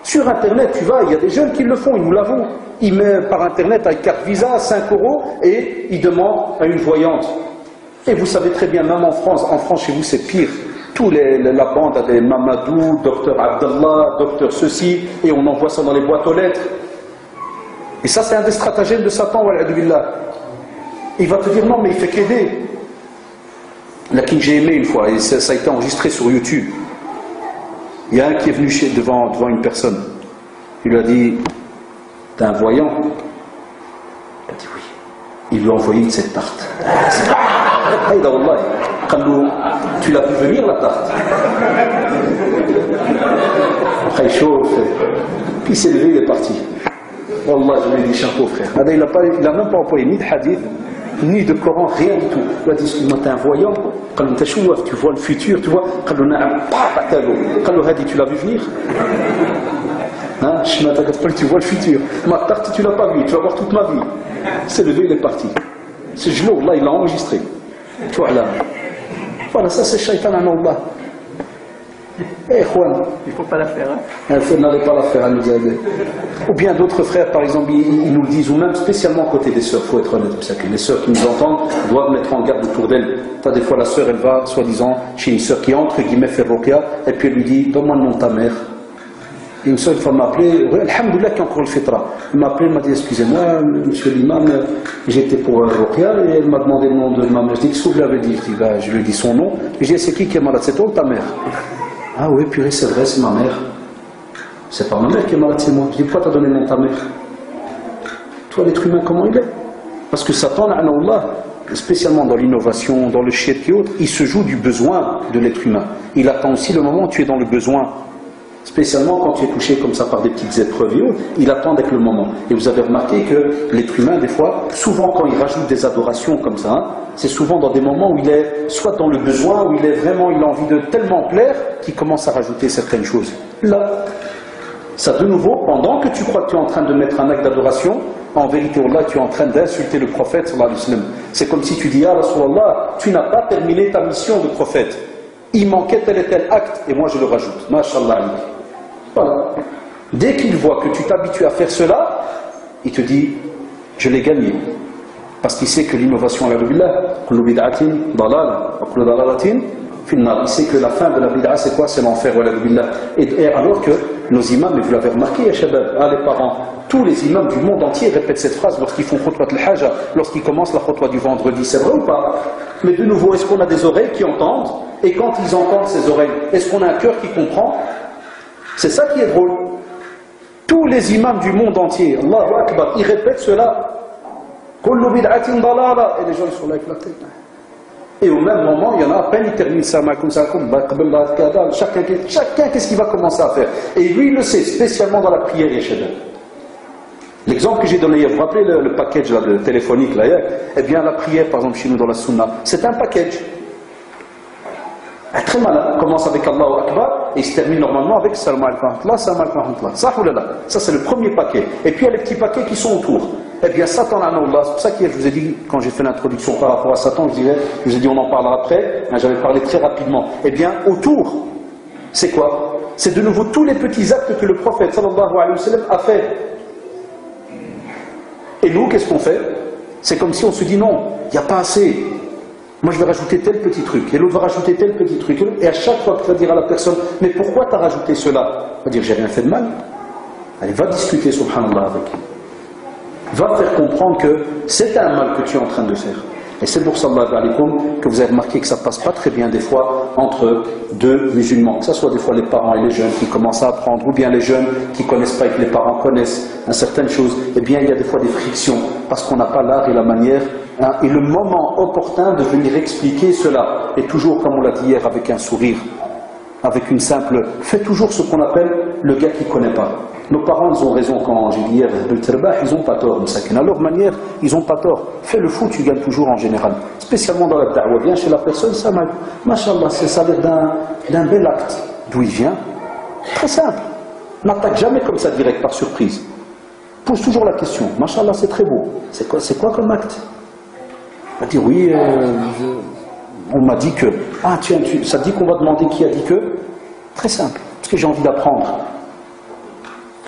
Sur Internet, tu vas, il y a des jeunes qui le font, ils nous l'avouent. Ils mettent par Internet avec carte Visa, 5 € et ils demandent à une voyante. Et vous savez très bien, même en France chez vous c'est pire. La bande a des Mamadou, docteur Abdallah, docteur ceci, et on envoie ça dans les boîtes aux lettres. Et ça c'est un des stratagèmes de Satan, wal'adoubillah. Il va te dire non mais il fait qu'aider. La qui j'ai aimé une fois, et ça a été enregistré sur YouTube. Il y a un qui est venu devant une personne. Il lui a dit, t'es un voyant? Il a dit oui. Il lui a envoyé une cette tarte. Tu l'as vu venir la tarte? Après il chauffe. Puis il s'est levé, il est parti. Wallah, je lui ai dit chapeau frère. Il n'a même pas employé ni de hadith, ni de Coran, rien du tout. Il a dit, excuse-moi, t'es un voyant? Tu vois le futur, tu vois? Tu l'as vu venir? Hein? Tu vois le futur. Ma tarte, tu l'as pas vu, tu vas voir toute ma vie. C'est levé, il est parti. Ce jour-là, il l'a enregistré. Tu vois là. Voilà, ça c'est Shaitan à Allah. Eh, Juan. Il ne faut pas la faire. Il n'allait pas la faire à nous aider. Ou bien d'autres frères, par exemple, ils nous le disent, ou même spécialement côté des sœurs, il faut être honnête. Les sœurs qui nous entendent doivent mettre en garde autour d'elles. Des fois, la sœur, elle va, soi-disant, chez une sœur qui entre guillemets fait ruqya, et puis elle lui dit, donne-moi le nom de ta mère. Et une sœur, une fois, m'a appelé, alhamdoulilah, qui a encore le fitra. Elle m'a appelé, elle m'a dit, excusez-moi, monsieur l'imam, j'étais pour ruqya, et elle m'a demandé le nom de ma mère. Je dis, qu'est-ce que vous l'avez dit? Je lui ai dit son nom. Je dis, c'est qui est malade? C'est toi ou ta mère? Ah oui, purée, c'est vrai, c'est ma mère. C'est pas ma mère qui est malade, c'est moi. Je dis, pourquoi t'as donné le nom de ta mère? Toi, l'être humain, comment il est? Parce que Satan, spécialement dans l'innovation, dans le shirk et autres, il se joue du besoin de l'être humain. Il attend aussi le moment où tu es dans le besoin. Spécialement quand tu es touché comme ça par des petites épreuves et autres, il attend avec le moment. Et vous avez remarqué que l'être humain, des fois, souvent quand il rajoute des adorations comme ça, hein, c'est souvent dans des moments où il est soit dans le besoin, où il a envie de tellement plaire, qu'il commence à rajouter certaines choses. Là, ça de nouveau, pendant que tu crois que tu es en train de mettre un acte d'adoration, en vérité, Allah, tu es en train d'insulter le prophète, sallallahu alayhi wa sallam. C'est comme si tu dis, ah, Rasulallah, tu n'as pas terminé ta mission de prophète. Il manquait tel et tel acte, et moi je le rajoute. Masha'Allah. Voilà. Dès qu'il voit que tu t'habitues à faire cela, il te dit, je l'ai gagné. Parce qu'il sait que l'innovation, il sait que la fin de la bid'a, c'est quoi? C'est l'enfer. Et alors que nos imams, et vous l'avez remarqué, ya shabab, les parents, tous les imams du monde entier répètent cette phrase lorsqu'ils font khutbah al-haja, lorsqu'ils commencent la khutbah du vendredi, c'est vrai ou pas? Mais de nouveau, est-ce qu'on a des oreilles qui entendent? Et quand ils entendent ces oreilles, est-ce qu'on a un cœur qui comprend? C'est ça qui est drôle. Tous les imams du monde entier, Allahu Akbar, ils répètent cela. Kullu bid'atin dalala. Et les gens ils sont là avec la tête. Et au même moment, il y en a à peine, il termine ça, chacun qu'est-ce qu'il va commencer à faire? Et lui, il le sait, spécialement dans la prière, Yeshadab. L'exemple que j'ai donné hier, vous vous rappelez le package là, le téléphonique là, hier? Eh bien, la prière, par exemple, chez nous dans la Sunna, c'est un package. Très malin, on commence avec Allahu Akbar et il se termine normalement avec Salam alaikum, Salam alaikum, ça ou là, ça c'est le premier paquet. Et puis il y a les petits paquets qui sont autour. Eh bien, Satan, Allah, c'est pour ça que je vous ai dit, quand j'ai fait l'introduction par rapport à Satan, je vous ai dit on en parlera après, j'avais parlé très rapidement. Eh bien, autour, c'est quoi? C'est de nouveau tous les petits actes que le prophète sallallahu alayhi wa sallam a fait. Et nous, qu'est-ce qu'on fait? C'est comme si on se dit non, il n'y a pas assez. Moi, je vais rajouter tel petit truc, et l'autre va rajouter tel petit truc. Et à chaque fois, tu vas dire à la personne, mais pourquoi tu as rajouté cela? Il va dire, j'ai rien fait de mal. Allez, va discuter, subhanallah, avec lui. Va faire comprendre que c'est un mal que tu es en train de faire. Et c'est pour ça, que vous avez remarqué que ça ne passe pas très bien des fois entre deux musulmans. Que ce soit des fois les parents et les jeunes qui commencent à apprendre, ou bien les jeunes qui ne connaissent pas et que les parents connaissent certaines choses. Eh bien, il y a des fois des frictions, parce qu'on n'a pas l'art et la manière, et le moment opportun de venir expliquer cela. Et toujours, comme on l'a dit hier, avec un sourire, avec une simple... Fais toujours ce qu'on appelle le gars qui ne connaît pas. Nos parents, ils ont raison quand j'ai dit hier, ils n'ont pas tort, à leur manière, ils n'ont pas tort. Fais le fou, tu gagnes toujours en général. Spécialement dans la da'wa, viens chez la personne, ça m'a... Mashallah, ça a l'air d'un bel acte. D'où il vient? Très simple. N'attaque jamais comme ça direct, par surprise. Pose toujours la question. Mashallah, c'est très beau. C'est quoi comme acte? On va dire, oui, on m'a dit que... Ah tiens, ça dit qu'on va demander qui a dit que? Très simple, parce que j'ai envie d'apprendre.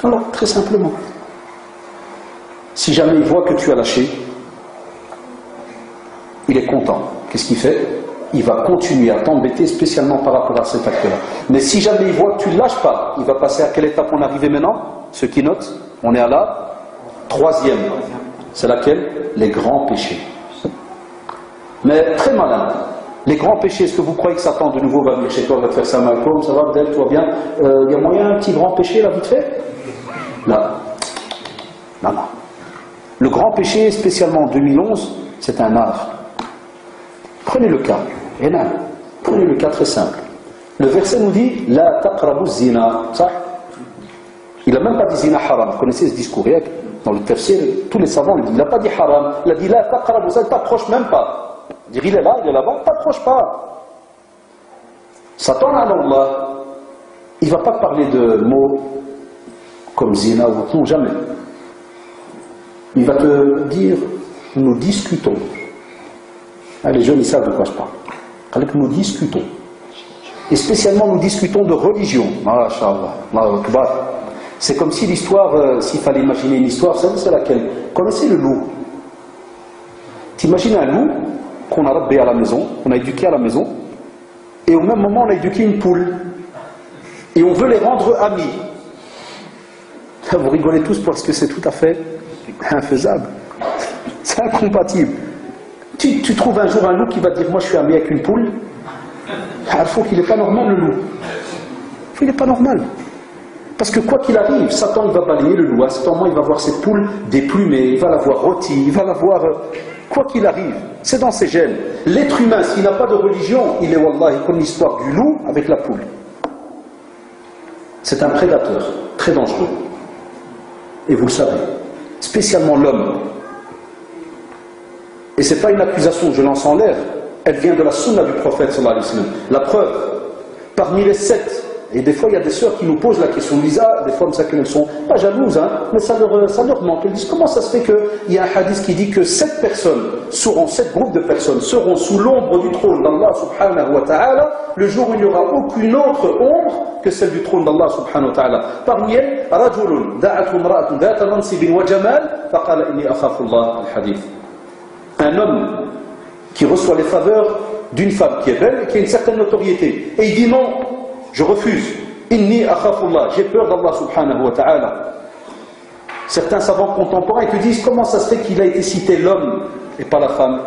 Voilà, très simplement. Si jamais il voit que tu as lâché, il est content. Qu'est-ce qu'il fait? Il va continuer à t'embêter spécialement par rapport à cet acte-là. Mais si jamais il voit que tu ne lâches pas, il va passer à quelle étape on est arrivé maintenant? Ceux qui notent, on est à la 3e. C'est laquelle? Les grands péchés. Mais très malin. Les grands péchés, est-ce que vous croyez que Satan de nouveau va venir chez toi, va te faire ça Malcolm, ça va, Abdel, toi bien? Il y a moyen un petit grand péché là, vite fait? Là. Non, non. Le grand péché, spécialement en 2011, c'est un art. Prenez le cas. Prenez le cas très simple. Le verset nous dit La taqrabu zina. Ça? Il n'a même pas dit zina haram. Vous connaissez ce discours? Dans le tafsir, tous les savants le disent. Il n'a pas dit haram. Il a dit La taqrabu. Ça ne t'approche même pas. Dire il est là-bas, ne t'approche pas. Satan, Allah, il ne va pas parler de mots comme zina ou non, jamais. Il va te dire, nous discutons. Ah, les jeunes, ils savent de quoi je parle. Alors que nous discutons. Et spécialement, nous discutons de religion. MashaAllah. C'est comme si l'histoire, s'il fallait imaginer une histoire, c'est laquelle? Connaissez le loup? T'imagines un loup qu'on a rabé à la maison, qu'on a éduqué à la maison, et au même moment, on a éduqué une poule. Et on veut les rendre amis. Vous rigolez tous parce que c'est tout à fait infaisable. C'est incompatible. Tu trouves un jour un loup qui va dire, moi je suis ami avec une poule. Il faut qu'il n'est pas normal le loup. Il n'est pas normal. Parce que quoi qu'il arrive, Satan il va balayer le loup. À cet moment, il va voir cette poule déplumée, il va la voir rôtie, il va la voir... Quoi qu'il arrive, c'est dans ses gènes. L'être humain, s'il n'a pas de religion, il est wallahi comme l'histoire du loup avec la poule. C'est un prédateur, très dangereux. Et vous le savez, spécialement l'homme. Et ce n'est pas une accusation que je lance en l'air, elle vient de la sunna du prophète sallallahu alayhi wa sallam. La preuve, parmi les 7, et des fois il y a des sœurs qui nous posent la question, Lisa, des fois elles ne sont pas jalouses, hein, mais ça leur manque. Elles disent, comment ça se fait qu'il y a un hadith qui dit que 7 groupes de personnes seront sous l'ombre du trône d'Allah subhanahu wa ta'ala, le jour où il n'y aura aucune autre ombre que celle du trône d'Allah subhanahu wa ta'ala. Parmi elles, rajulun da'atu imra'atun dhata mansibin wa jamal, faqala inni akhafu Allah al-hadith. Un homme qui reçoit les faveurs d'une femme qui est belle et qui a une certaine notoriété. Et il dit non, je refuse. Inni akhafullah, j'ai peur d'Allah subhanahu wa ta'ala. Certains savants contemporains te disent comment ça se fait qu'il a été cité l'homme et pas la femme.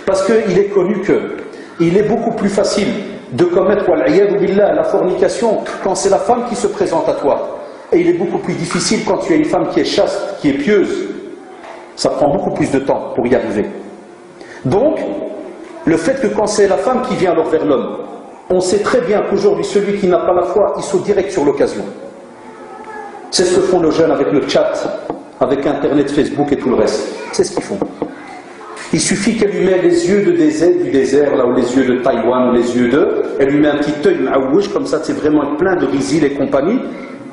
Parce qu'il est connu qu'il est beaucoup plus facile de commettre wal-'iyadu billah, la fornication quand c'est la femme qui se présente à toi. Et il est beaucoup plus difficile quand tu as une femme qui est chaste, qui est pieuse. Ça prend beaucoup plus de temps pour y arriver. Donc, le fait que quand c'est la femme qui vient alors vers l'homme, on sait très bien qu'aujourd'hui, celui qui n'a pas la foi, il saute direct sur l'occasion. C'est ce que font nos jeunes avec le chat, avec Internet, Facebook et tout le reste. C'est ce qu'ils font. Il suffit qu'elle lui met les yeux du désert, là, ou les yeux de Taïwan, ou les yeux elle lui met un petit œil maououche, comme ça, c'est vraiment plein de risil et compagnie.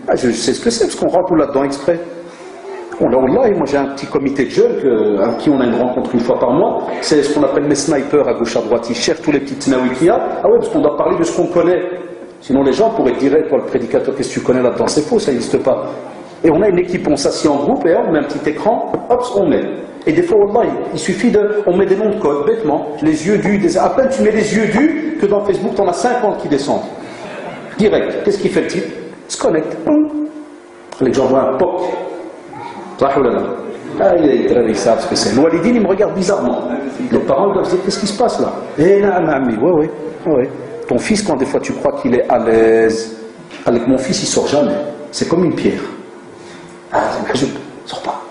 Ah, je sais ce que c'est, parce qu'on rentre là-dedans exprès. Wallahi, moi j'ai un petit comité de jeunes à qui on a une rencontre une fois par mois. C'est ce qu'on appelle les snipers à gauche à droite. Ils cherchent tous les petits tnaouis qu'il y a. Ah ouais, parce qu'on doit parler de ce qu'on connaît. Sinon les gens pourraient te dire, toi le prédicateur, qu'est-ce que tu connais là-dedans? C'est faux, ça n'existe pas. Et on a une équipe, on s'assied en groupe et on met un petit écran, hop, on met. Et des fois, wallahi, il suffit on met des noms de code, bêtement, les yeux du, à peine tu mets les yeux du, que dans Facebook, t'en as 50 qui descendent. Direct. Qu'est-ce qu'il fait le type? Se connecte. Les gens voient un pop. Ah, ils savent ce que c'est. Le walidine, il me regarde bizarrement. Les parents doivent se dire, qu'est-ce qui se passe là? Eh, ouais. Ton fils, quand des fois tu crois qu'il est à l'aise, avec mon fils, il sort jamais. C'est comme une pierre. Ah, c'est sors pas.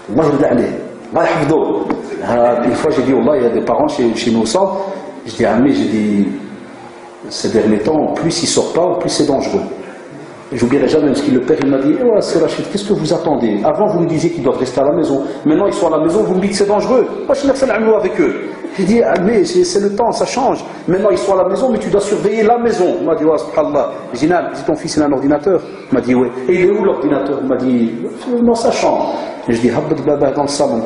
Moi, je vais aller. Une fois, j'ai dit, Allah, il y a des parents chez nous au centre. Je dis, mais j'ai dit, ces derniers temps, plus il sort pas, plus c'est dangereux. J'oublierai jamais, parce que le père il m'a dit, oh, c'est Rachid, qu'est-ce que vous attendez? Avant vous me disiez qu'ils doivent rester à la maison, maintenant ils sont à la maison, vous me dites que c'est dangereux. Moi je suis avec eux. J'ai dit, mais c'est le temps, ça change. Maintenant ils sont à la maison, mais tu dois surveiller la maison. Il m'a dit, oh, subhanallah. J'ai dit, ton fils il a un ordinateur? Il m'a dit, oui. Et il est où l'ordinateur? Il m'a dit, dans sa chambre. Et je dis, habbat baba dans le salon.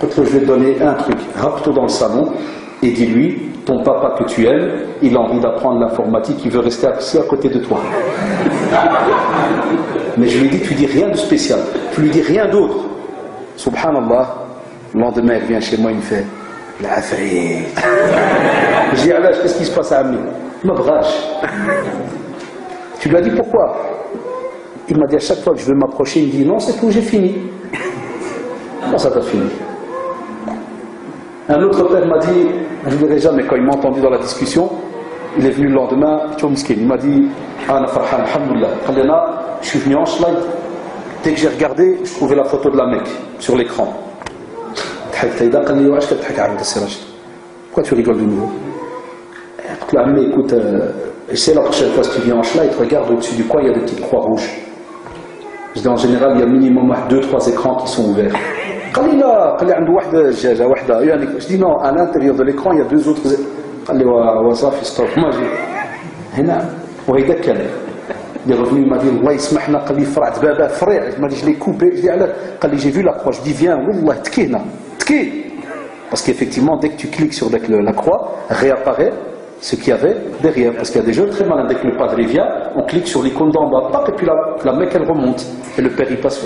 Je vais te donner un truc, rapte-toi dans le salon et dis-lui, ton papa que tu aimes, il a envie d'apprendre l'informatique, il veut rester assis à côté de toi. Mais je lui dis, tu dis rien de spécial, tu lui dis rien d'autre. Subhanallah, le lendemain, il vient chez moi, il me fait, la fête. Je dis, alors, qu'est-ce qui se passe à Ami? Il m'abrache. Tu lui as dit pourquoi? Il m'a dit, à chaque fois que je veux m'approcher, il me dit, non, c'est tout, j'ai fini. Comment ça t'a fini? Un autre père m'a dit, je ne dirai jamais, quand il m'a entendu dans la discussion, il est venu le lendemain, il m'a dit, Ana Farhan, alhamdoulilah, je suis venu en slide, dès que j'ai regardé, je trouvais la photo de la Mecque sur l'écran. Pourquoi tu rigoles de nouveau? Mais écoute, essaie la prochaine fois que tu viens en slide, regarde au-dessus du coin, il y a des petites croix rouges. Je dis en général, il y a minimum 2-3 écrans qui sont ouverts. Je dis non, à l'intérieur de l'écran, il y a 2 autres. Moi, il est revenu, il m'a dit, Allah yismahna, il m'a dit, je l'ai coupé. Je dis, j'ai vu la croix. Je dis, viens, wallah, tkina, tki. Parce qu'effectivement, dès que tu cliques sur la croix, réapparaît ce qu'il y avait derrière. Parce qu'il y a des jeux très malins. Dès que le padre vient, on clique sur l'icône d'en bas, et puis la Mecque, elle remonte. Et le père, il passe.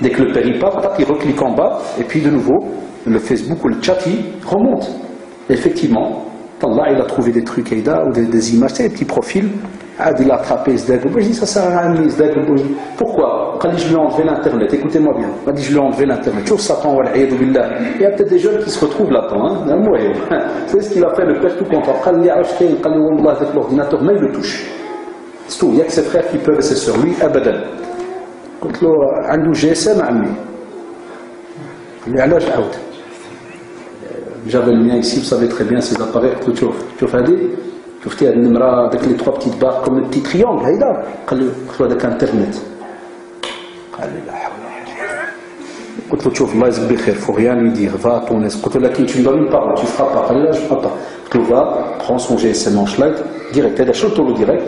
Dès que le père, il part, il reclique en bas, et puis de nouveau, le Facebook ou le chat, il remonte. Et effectivement, Allah, il a trouvé des trucs, ou des images, des petits profils. Il a attrapé ce dègre. Je dis, ça sert à rien, ce dègre. Pourquoi? Quand je lui ai enlevé l'internet, écoutez-moi bien. Il m'a dit, je lui ai enlevé l'internet. Tu vois, Satan, il y a peut-être des jeunes qui se retrouvent là-dedans. C'est ce qu'il a fait, le père tout content. Il a acheté avec l'ordinateur, mais il le touche. C'est tout. Il n'y a que ses frères qui peuvent, et ses sœurs. Lui, abadan. قلت له عنده GSM عمي. اللي علاش عاود. J'avais le mien ici, vous savez très bien ces appareils. شوف هذه شفتي هذه النمره داك لي 3 petites barres comme le petit triangle هيدا قال لي قلت له هذاك انترنت قال لي لا حول ولا قوه. قلت له شوف الله يجزيك بخير faut rien lui dire va à ton aise. قلت له لكن tu me donnes une parole tu feras pas. قال لي لا je ferai pas. قلت له va prends son GSM en slide direct هذا شلته له direct.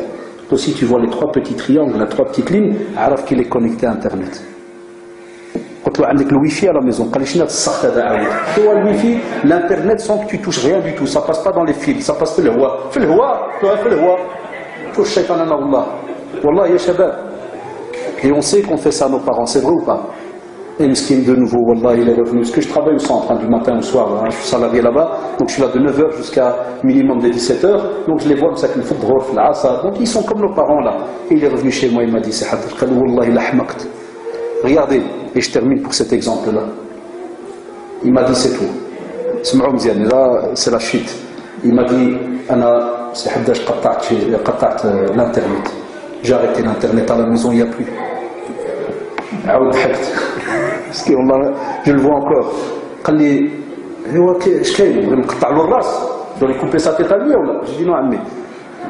Aussi, tu vois les 3 petits triangles, les 3 petites lignes, alors qu'il est connecté à Internet. Quand tu as le Wi-Fi à la maison, le Wi-Fi, l'Internet sans que tu touches rien du tout, ça passe pas dans les fils, ça passe le hwa. Fais le hwa, fais le hwa. Touche shaytan Allah. Wallah, ya shabab. Et on sait qu'on fait ça à nos parents, c'est vrai ou pas? Et Mskin de nouveau, Wallah, il est revenu. Parce que je travaille au centre du matin au soir, hein, je suis salarié là-bas, donc je suis là de 9h jusqu'à minimum de 17h, donc je les vois, donc ils sont comme nos parents là. Et il est revenu chez moi, il m'a dit, c'est Hadr, Wallah, il a hmaqt. Regardez, et je termine pour cet exemple-là. Il m'a dit, c'est tout. Là, c'est la chute. Il m'a dit, c'est Hadr, j'ai l'internet. J'ai arrêté l'internet à la maison, il n'y a plus. Parce que je le vois encore. Il dit, je dois lui couper sa tête à lui ou là? Je dis non, mais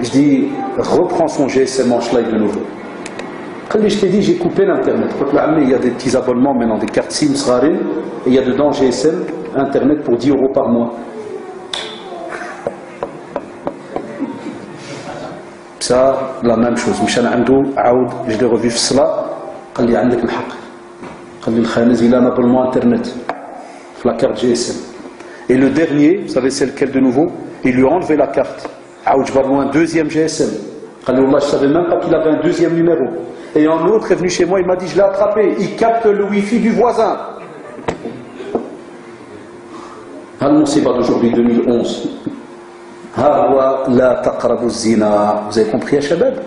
je dis, reprends son GSM en schleich de nouveau. Je t'ai dit, j'ai coupé l'internet. Il y a des petits abonnements maintenant, des cartes SIM SRARIN, et il y a dedans GSM, internet pour 10 € par mois. Ça, la même chose. Je l'ai revu cela. قال لي عندك الحق قال لي الخانز il a un abonnement internet la carte GSM et le dernier vous savez c'est lequel de nouveau il lui a enlevé la carte un deuxième GSM قال لي والله je savais même pas qu'il avait un deuxième numéro et un autre est venu chez moi il m'a dit je l'ai attrapé il capte le wifi du voisin المصيبة d'aujourd'hui 2011 ها هو لا تقربوا الزنا vous avez compris يا شباب.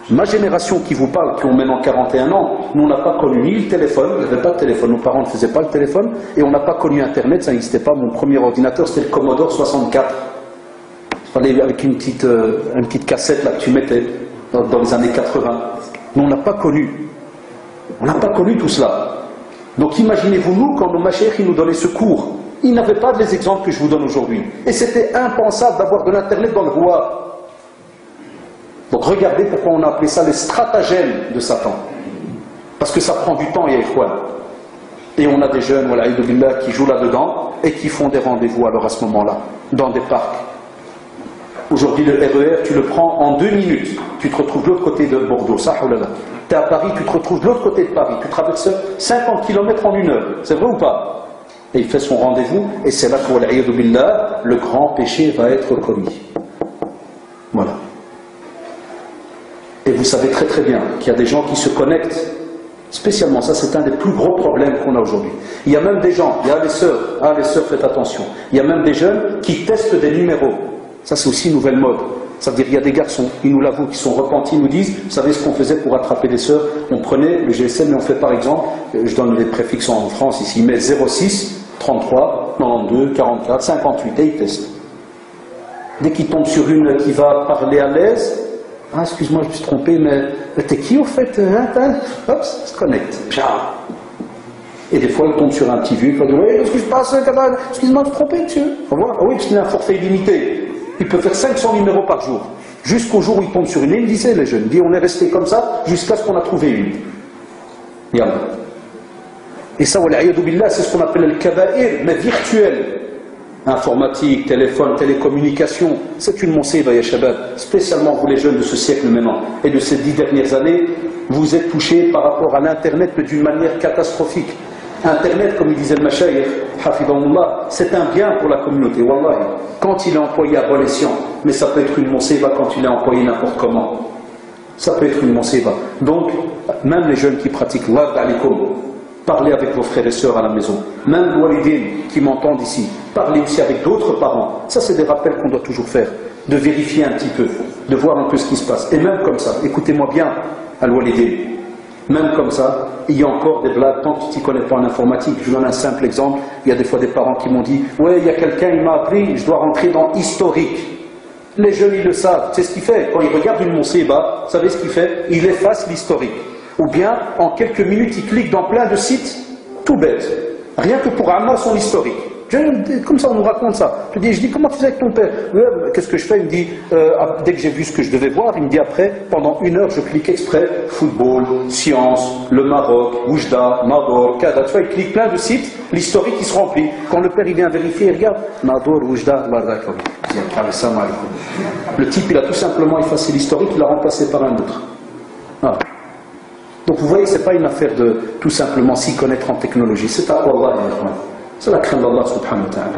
Ma génération qui vous parle, qui ont maintenant 41 ans, nous on n'a pas connu ni le téléphone, il n'y avait pas de téléphone, nos parents ne faisaient pas le téléphone, et on n'a pas connu Internet, ça n'existait pas. Mon premier ordinateur c'était le Commodore 64. Il fallait avec une petite cassette là que tu mettais dans les années 80. Nous on n'a pas connu. On n'a pas connu tout cela. Donc imaginez-vous nous, quand nos machères nous donnaient ce cours, ils n'avaient pas les exemples que je vous donne aujourd'hui. Et c'était impensable d'avoir de l'Internet dans le roi. Donc regardez pourquoi on a appelé ça les stratagèmes de Satan. Parce que ça prend du temps, ya ikhwan. Et on a des jeunes, billah, qui jouent là-dedans et qui font des rendez-vous alors à ce moment-là, dans des parcs. Aujourd'hui, le RER, tu le prends en 2 minutes. Tu te retrouves de l'autre côté de Bordeaux, ça, oh là là. Tu es à Paris, tu te retrouves de l'autre côté de Paris. Tu traverses 50 km en 1 heure. C'est vrai ou pas? Et il fait son rendez-vous, et c'est là que, billah, le grand péché va être commis. Voilà. Et vous savez très très bien qu'il y a des gens qui se connectent, spécialement, ça c'est un des plus gros problèmes qu'on a aujourd'hui. Il y a même des gens, il y a les sœurs faites attention, il y a même des jeunes qui testent des numéros. Ça c'est aussi une nouvelle mode. Ça veut dire qu'il y a des garçons, ils nous l'avouent, qui sont repentis, ils nous disent, vous savez ce qu'on faisait pour attraper les sœurs? On prenait le GSM et on fait par exemple, je donne les préfixes en France ici, mais 06, 33, 92, 44, 58, et ils testent. Dès qu'ils tombent sur une qui va parler à l'aise, ah, excuse-moi, je me suis trompé, mais t'es qui au fait? Hop, ça se connecte. Et des fois, il tombe sur un petit vieux, il va dire, oui, qu'est-ce que je passe? Excuse-moi, je me suis trompé, monsieur. Au revoir. Ah oui, parce qu'il a un forfait illimité. Il peut faire 500 numéros par jour. Jusqu'au jour où il tombe sur une. Et il me disait, les jeunes, on est resté comme ça jusqu'à ce qu'on a trouvé une. Yallah. Et ça, c'est ce qu'on appelle le kaba'ir, mais virtuel. Informatique, téléphone, télécommunication, c'est une monseiba, ya shabab. Spécialement vous les jeunes de ce siècle maintenant et de ces 10 dernières années, vous êtes touchés par rapport à l'Internet, mais d'une manière catastrophique. Internet, comme il disait le Mashayikh, hafidahullah, c'est un bien pour la communauté, wallahi, quand il est employé à bon escient, mais ça peut être une monseiba quand il est employé n'importe comment. Ça peut être une monseiba. Donc, même les jeunes qui pratiquent l'ad alikum, parlez avec vos frères et sœurs à la maison. Même les walidines qui m'entendent ici, parlez aussi avec d'autres parents. Ça, c'est des rappels qu'on doit toujours faire. De vérifier un petit peu, de voir un peu ce qui se passe. Et même comme ça, écoutez-moi bien, al-walidine, même comme ça, il y a encore des blagues, tant que tu ne connais pas en informatique. Je vous donne un simple exemple. Il y a des fois des parents qui m'ont dit, ouais, il y a quelqu'un, il m'a appris, je dois rentrer dans historique. Les jeunes, ils le savent. C'est ce qu'il fait. Quand ils regardent une monseiba, vous savez ce qu'il fait? Il efface l'historique. Ou bien, en quelques minutes, il clique dans plein de sites, tout bête. Rien que pour avoir son historique. Comme ça, on nous raconte ça. Je dis, comment tu fais avec ton père? Qu'est-ce que je fais? Il me dit, dès que j'ai vu ce que je devais voir, il me dit après, pendant 1 heure, je clique exprès, football, science, le Maroc, Oujda, Nador, Kada. Tu vois, il clique plein de sites, l'historique, il se remplit. Quand le père, il vient vérifier, il regarde, Nador, Oujda, Bardak. Le type, il a tout simplement effacé l'historique, il l'a remplacé par un autre. Voilà. Donc vous voyez, ce n'est pas une affaire de tout simplement s'y connaître en technologie. C'est à Allah, c'est la crainte d'Allah subhanahu wa ta'ala.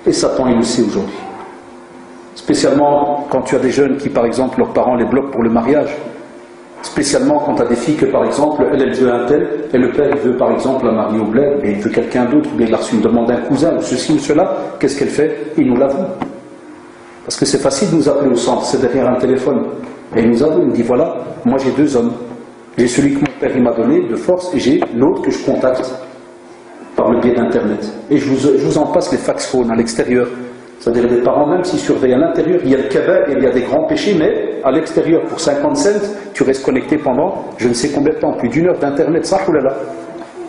Et Satan, il le sait aujourd'hui. Spécialement quand tu as des jeunes qui, par exemple, leurs parents les bloquent pour le mariage. Spécialement quand tu as des filles que par exemple, elle veut un tel, et le père il veut par exemple la marier au bled, mais il veut quelqu'un d'autre, ou bien il a reçu une demande d'un cousin, ou ceci ou cela, qu'est-ce qu'elle fait? Il nous l'avoue. Parce que c'est facile de nous appeler au centre, c'est derrière un téléphone. Et il nous avoue, il nous dit voilà, moi j'ai deux hommes. J'ai celui que mon père il m'a donné de force, et j'ai l'autre que je contacte par le biais d'internet. Et je vous en passe les fax phones à l'extérieur. C'est-à-dire les parents même s'ils surveillent à l'intérieur, il y a le kabaïr et il y a des grands péchés, mais à l'extérieur pour 50 cents, tu restes connecté pendant je ne sais combien de temps, plus d'une heure d'internet, ça oulala.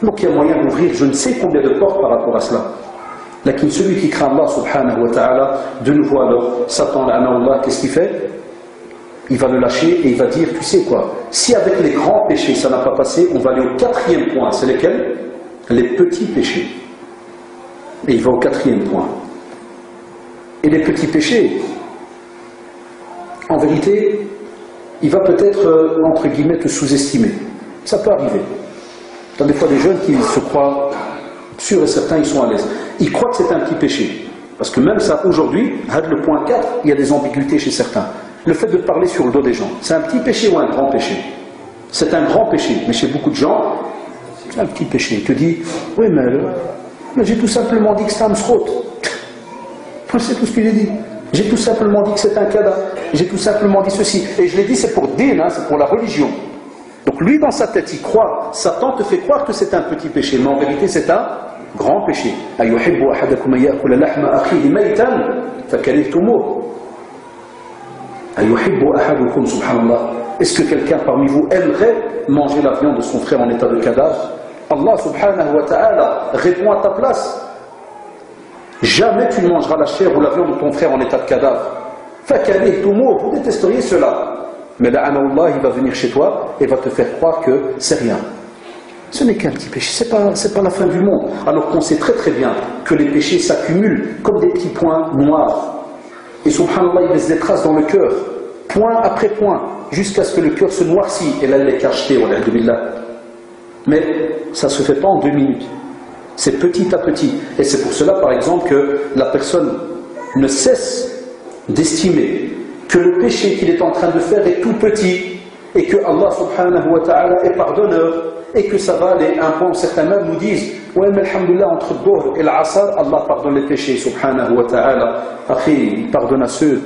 Donc il y a moyen d'ouvrir je ne sais combien de portes par rapport à cela. Lakin celui qui craint Allah subhanahu wa ta'ala, de nouveau alors, Satan, Allah, qu'est-ce qu'il fait? Il va le lâcher et il va dire, tu sais quoi, si avec les grands péchés ça n'a pas passé, on va aller au quatrième point, c'est lesquels? Les petits péchés. Et il va au quatrième point. Et les petits péchés, en vérité, il va peut-être, entre guillemets, te sous-estimer. Ça peut arriver. Tu as des fois des jeunes qui se croient sûrs et certains, ils sont à l'aise. Ils croient que c'est un petit péché. Parce que même ça, aujourd'hui, le point 4, il y a des ambiguïtés chez certains. Le fait de parler sur le dos des gens, c'est un petit péché ou un grand péché? C'est un grand péché, mais chez beaucoup de gens, c'est un petit péché. Il te dit, oui, mais j'ai tout simplement dit que c'est un msrout. C'est tout ce que j'ai dit. J'ai tout simplement dit que c'est un cadavre. J'ai tout simplement dit ceci. Et je l'ai dit, c'est pour din, hein, c'est pour la religion. Donc lui, dans sa tête, il croit. Satan te fait croire que c'est un petit péché. Mais en vérité, c'est un grand péché. Est-ce que quelqu'un parmi vous aimerait manger la viande de son frère en état de cadavre? Allah subhanahu wa ta'ala répond à ta place. Jamais tu ne mangeras la chair ou la viande de ton frère en état de cadavre. Vous détesteriez cela. Mais là, Allah, il va venir chez toi et va te faire croire que c'est rien. Ce n'est qu'un petit péché, c'est pas la fin du monde. Alors qu'on sait très très bien que les péchés s'accumulent comme des petits points noirs. Et subhanallah, il laisse des traces dans le cœur, point après point, jusqu'à ce que le cœur se noircit. Et là, il est cacheté, mais ça ne se fait pas en 2 minutes. C'est petit à petit. Et c'est pour cela, par exemple, que la personne ne cesse d'estimer que le péché qu'il est en train de faire est tout petit et que Allah subhanahu wa ta'ala est pardonneur et que ça va aller à un point où certains même nous disent ouais mais alhamdulillah entre Dohr et l'Asr Allah pardonne les péchés subhanahu wa ta'ala. Après il pardonne à ceux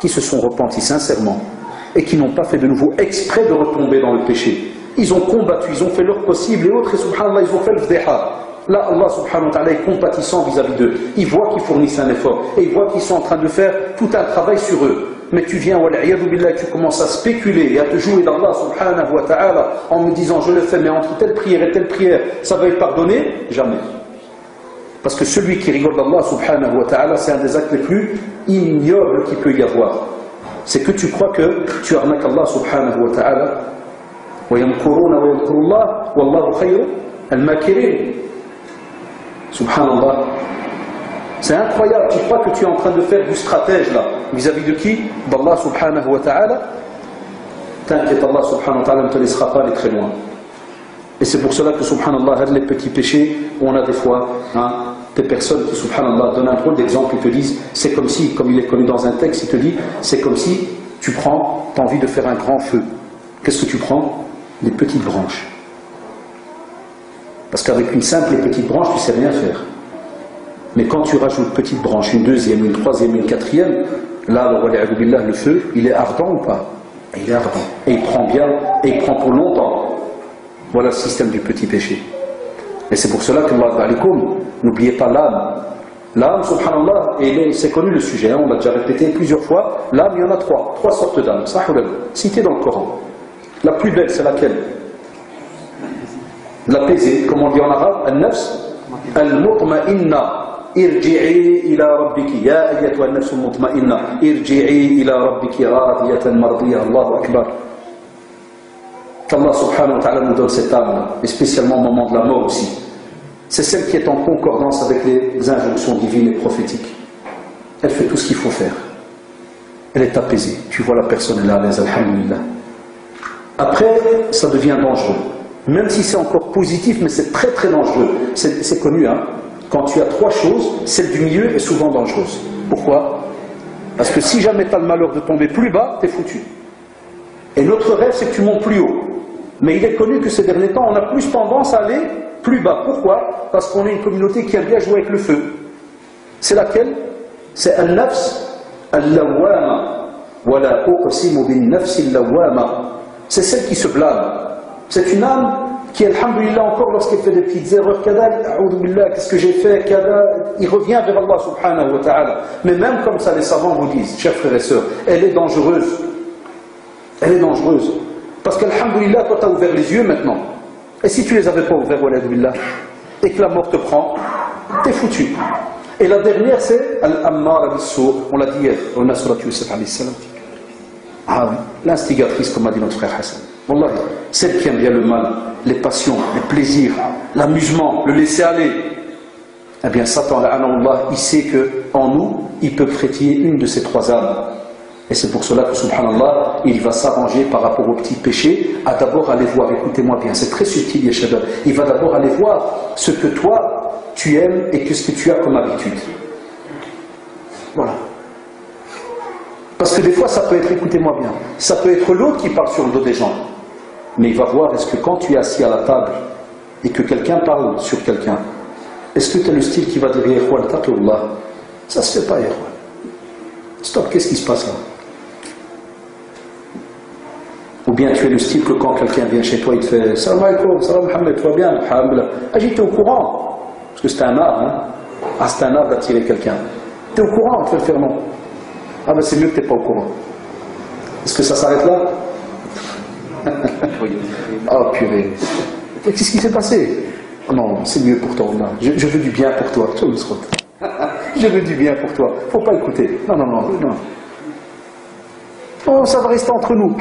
qui se sont repentis sincèrement et qui n'ont pas fait de nouveau exprès de retomber dans le péché. Ils ont combattu, ils ont fait leur possible et autres et subhanallah ils ont fait le fdéha. Là, Allah subhanahu wa ta'ala est compatissant vis-à-vis d'eux. Il voit qu'ils fournissent un effort. Et il voit qu'ils sont en train de faire tout un travail sur eux. Mais tu viens, billah, tu commences à spéculer et à te jouer d'Allah subhanahu wa ta'ala en me disant, je le fais, mais entre telle prière et telle prière, ça va être pardonné? Jamais. Parce que celui qui rigole d'Allah subhanahu wa ta'ala, c'est un des actes les plus ignobles qu'il peut y avoir. C'est que tu crois que tu arnaques Allah subhanahu wa ta'ala. Wa yamkuruna wa yamkurullah, wallahu khayru al-makirin. Subhanallah. C'est incroyable, tu crois que tu es en train de faire du stratège là, vis-à-vis de qui? D'Allah subhanahu wa ta'ala. T'inquiète, Allah subhanahu wa ta'ala ne te laissera pas aller très loin. Et c'est pour cela que subhanallah, les petits péchés, on a des fois des personnes qui subhanallah donnent un drôle d'exemple, ils te disent, c'est comme si, comme il est connu dans un texte, il te dit, c'est comme si tu prends, tu as envie de faire un grand feu. Qu'est-ce que tu prends? Des petites branches. Parce qu'avec une simple et petite branche, tu ne sais rien faire. Mais quand tu rajoutes une petite branche, une deuxième, une troisième, une quatrième, là, le feu, il est ardent ou pas? Il est ardent. Et il prend bien, et il prend pour longtemps. Voilà le système du petit péché. Et c'est pour cela que n'oubliez pas l'âme. L'âme, subhanallah, et c'est connu le sujet, on l'a déjà répété plusieurs fois, l'âme, il y en a trois sortes d'âmes, citées dans le Coran. La plus belle, c'est laquelle? L'apaisée, comme on dit en arabe, al-nafs, al-mutma'inna. Irji'i ila rabbiki, ya ayyatuha an-nafs al-mutma'inna, irji'i ila rabbiki radiyatan mardiyah, Allahu akbar. Qu'Allah subhanahu wa ta'ala nous donne cette âme, et spécialement au moment de la mort aussi. C'est celle qui est en concordance avec les injonctions divines et prophétiques. Elle fait tout ce qu'il faut faire. Elle est apaisée. Tu vois la personne, elle est à l'aise, alhamdulillah. Après, ça devient dangereux. Même si c'est encore positif, mais c'est très très dangereux. C'est connu, hein. Quand tu as 3 choses, celle du milieu est souvent dangereuse. Pourquoi? Parce que si jamais tu as le malheur de tomber plus bas, tu es foutu. Et notre rêve, c'est que tu montes plus haut. Mais il est connu que ces derniers temps, on a plus tendance à aller plus bas. Pourquoi? Parce qu'on est une communauté qui aime bien jouer avec le feu. C'est laquelle? C'est al-nafs al-lawwama. Wala uqsimu bin-nafs al-lawwama. C'est celle qui se blâme. C'est une âme qui, alhamdulillah, encore lorsqu'elle fait des petites erreurs, qu'est-ce que j'ai fait, il revient vers Allah subhanahu wa ta'ala. Mais même comme ça, les savants vous disent, chers frères et sœurs, elle est dangereuse. Elle est dangereuse. Parce qu'alhamdulillah, toi tu as ouvert les yeux maintenant. Et si tu les avais pas ouverts, walhamdulillah, et que la mort te prend, t'es foutu. Et la dernière, c'est Al-Ammar al-Sour. On l'a dit hier, on a surat Yusuf alayhi salam. Ah oui, l'instigatrice, comme a dit notre frère Hassan. Wallah, celle qui aime bien le mal, les passions, les plaisirs, l'amusement, le laisser aller. Eh bien, Satan, il sait qu'en nous, il peut frétiller une de ces trois âmes. Et c'est pour cela que, subhanallah, il va s'arranger par rapport aux petits péchés, à d'abord aller voir, écoutez-moi bien, c'est très subtil, Yeshadab. Il va d'abord aller voir ce que toi, tu aimes et ce que tu as comme habitude. Voilà. Parce que des fois, ça peut être, écoutez-moi bien, ça peut être l'autre qui parle sur le dos des gens. Mais il va voir, est-ce que quand tu es assis à la table et que quelqu'un parle sur quelqu'un, est-ce que tu as le style qui va dire, Yahweh, taqullah? Ça se fait pas, Yahweh. Stop, qu'est-ce qui se passe là? Ou bien tu es le style que quand quelqu'un vient chez toi, il te fait Salam alaikum, salam Mohamed, toi bien, alhamdulillah. Ah, j'étais au courant. Parce que c'est un art, hein. Ah, c'est un art d'attirer quelqu'un. Tu es au courant, tu vas le faire non. Ah, ben c'est mieux que tu n'es pas au courant. Est-ce que ça s'arrête là? Oh purée. Qu'est-ce qui s'est passé? Oh, non, c'est mieux pour toi, là. Je veux du bien pour toi. Je veux du bien pour toi. Faut pas écouter. Non, non, non, non. Oh, ça va rester entre nous.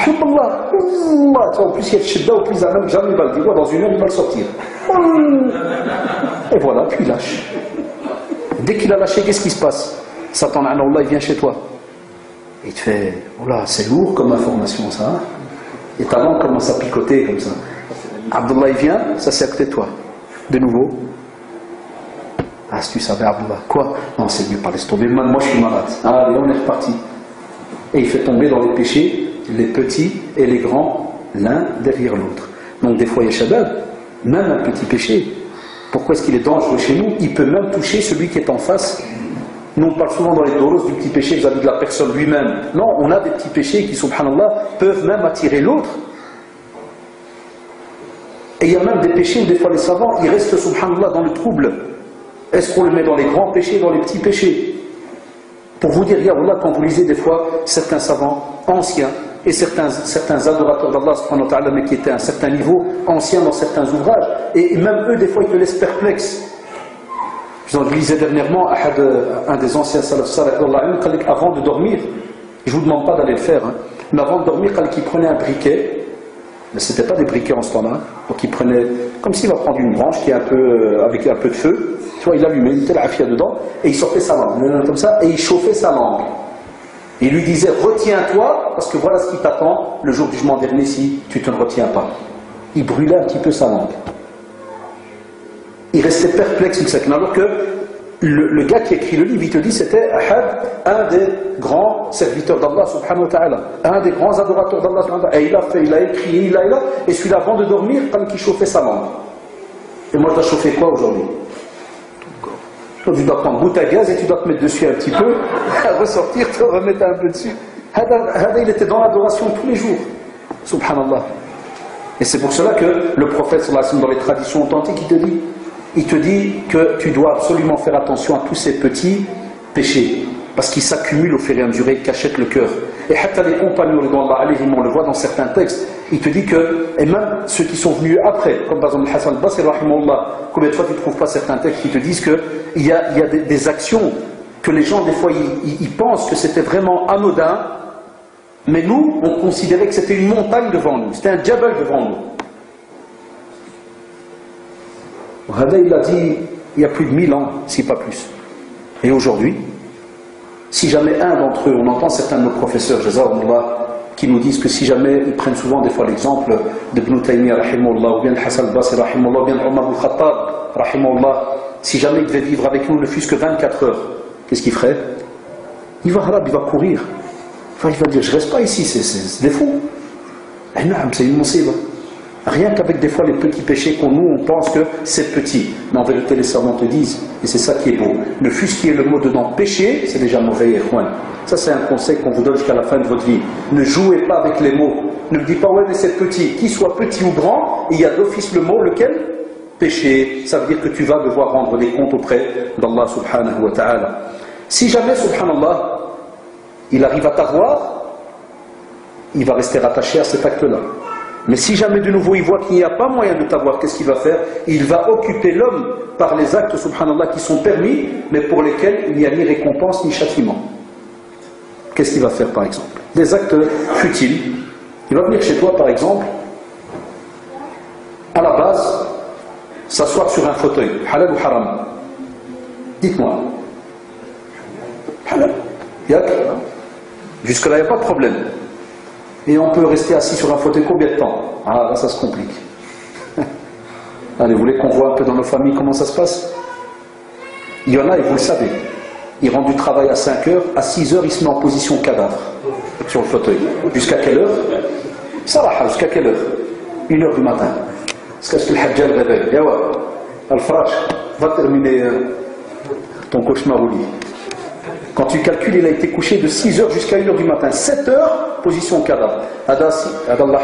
En plus, il y a Shidda, au plus Zanam, jamais il va le dire. Dans une heure, il va le sortir. Et voilà, puis il lâche. Dès qu'il a lâché, qu'est-ce qui se passe? Satan, Allah, il vient chez toi. Et il te fait, oh là, c'est lourd comme information, ça. Hein? Et ta langue commence à picoter comme ça. Abdullah, il vient, ça c'est à côté de toi. De nouveau. Ah, si tu savais, Abdullah. Quoi? Non, c'est mieux, pas laisse tomber. Moi, je suis malade. Ah, allez, on est reparti. Et il fait tomber dans les péchés, les petits et les grands, l'un derrière l'autre. Donc des fois, il y a Shabab, même un petit péché. Pourquoi est-ce qu'il est dangereux chez nous? Il peut même toucher celui qui est en face. Nous, on parle souvent dans les doros du petit péché vis-à-vis de la personne lui-même. Non, on a des petits péchés qui, subhanallah, peuvent même attirer l'autre. Et il y a même des péchés où des fois les savants, ils restent, subhanallah, dans le trouble. Est-ce qu'on le met dans les grands péchés, dans les petits péchés? Pour vous dire, Yahweh, quand vous lisez des fois certains savants anciens et certains adorateurs d'Allah, subhanahu wa ta'ala, mais qui étaient à un certain niveau, anciens dans certains ouvrages, et même eux, des fois, ils te laissent perplexe. Je lisais dernièrement un des anciens salaf salih, avant de dormir, je ne vous demande pas d'aller le faire, hein, mais avant de dormir, il prenait un briquet. Mais ce n'était pas des briquets en ce temps-là. Donc il prenait, comme s'il va prendre une branche qui est un peu, avec un peu de feu, tu vois, il allumait, il mettait la afia dedans, et il sortait sa langue, comme ça, et il chauffait sa langue. Il lui disait, retiens-toi, parce que voilà ce qui t'attend le jour du jugement dernier si tu ne te retiens pas. Il brûlait un petit peu sa langue. Il restait perplexe une seconde, alors que le gars qui écrit le livre, il te dit, c'était un des grands serviteurs d'Allah subhanahu wa ta'ala, un des grands adorateurs d'Allah subhanahu wa ta'ala. Et il a fait, il a écrit, et celui-là, avant de dormir, comme qu'il chauffait sa langue. Et moi, je dois chauffer quoi aujourd'hui? Tu dois prendre goutte à gaz et tu dois te mettre dessus un petit peu, ressortir, te remettre un peu dessus. Il était dans l'adoration tous les jours, subhanallah. Et c'est pour cela que le prophète, sallallahu alayhi wa sallam, dans les traditions authentiques, il te dit que tu dois absolument faire attention à tous ces petits péchés, parce qu'ils s'accumulent au fur et à mesure et ils cachètent le cœur. Et hatta les compagnons, on le voit dans certains textes, il te dit que, et même ceux qui sont venus après, comme par exemple Hassan al-Basri, combien de fois tu ne trouves pas certains textes qui te disent qu'il y a des actions que les gens, des fois, ils pensent que c'était vraiment anodin, mais nous, on considérait que c'était une montagne devant nous, c'était un djabal devant nous. Il a dit il y a plus de 1000 ans, si pas plus. Et aujourd'hui, si jamais un d'entre eux, on entend certains de nos professeurs, qui nous disent que si jamais, ils prennent souvent des fois l'exemple d'Ibn Taymiyyah, rahimahullah, ou bien Hassan al-Basri, rahimahullah, ou bien Omar al-Khattab, rahimahullah, si jamais il devait vivre avec nous ne fût-ce que 24 heures, qu'est-ce qu'il ferait? Il va courir. Enfin, il va dire, je reste pas ici, c'est des fous. C'est une musiba. Rien qu'avec des fois les petits péchés qu'on nous, on pense que c'est petit. Mais en vérité, les savants te disent, et c'est ça qui est beau, le fût qui est le mot dedans, péché, c'est déjà mauvais, ikhwan. Ça, c'est un conseil qu'on vous donne jusqu'à la fin de votre vie. Ne jouez pas avec les mots. Ne me dites pas, ouais, mais c'est petit. Qu'il soit petit ou grand, il y a d'office le mot, lequel? Péché. Ça veut dire que tu vas devoir rendre des comptes auprès d'Allah subhanahu wa ta'ala. Si jamais, subhanallah, il arrive à t'avoir, il va rester rattaché à cet acte-là. Mais si jamais de nouveau il voit qu'il n'y a pas moyen de t'avoir, qu'est-ce qu'il va faire? Il va occuper l'homme par les actes, subhanallah, qui sont permis, mais pour lesquels il n'y a ni récompense ni châtiment. Qu'est-ce qu'il va faire par exemple? Des actes futiles. Il va venir chez toi par exemple, à la base, s'asseoir sur un fauteuil. Halal ou haram? Dites-moi. Halal. Jusque-là, il n'y a pas de problème. Et on peut rester assis sur un fauteuil combien de temps? Ah, là, ça se complique. Allez, vous voulez qu'on voit un peu dans nos familles comment ça se passe? Il y en a, et vous le savez, ils rentrent du travail à 5 heures, à 6 heures, ils se mettent en position cadavre sur le fauteuil. Jusqu'à quelle heure? Sarah, jusqu'à quelle heure? 1 heure du matin. Jusqu'à ce que le hajjal réveille. Yawa, Al-Faraj, va terminer ton cauchemar au lit. Quand tu calcules, il a été couché de 6 heures jusqu'à 1 heure du matin. 7 heures, position cadavre. Adallah,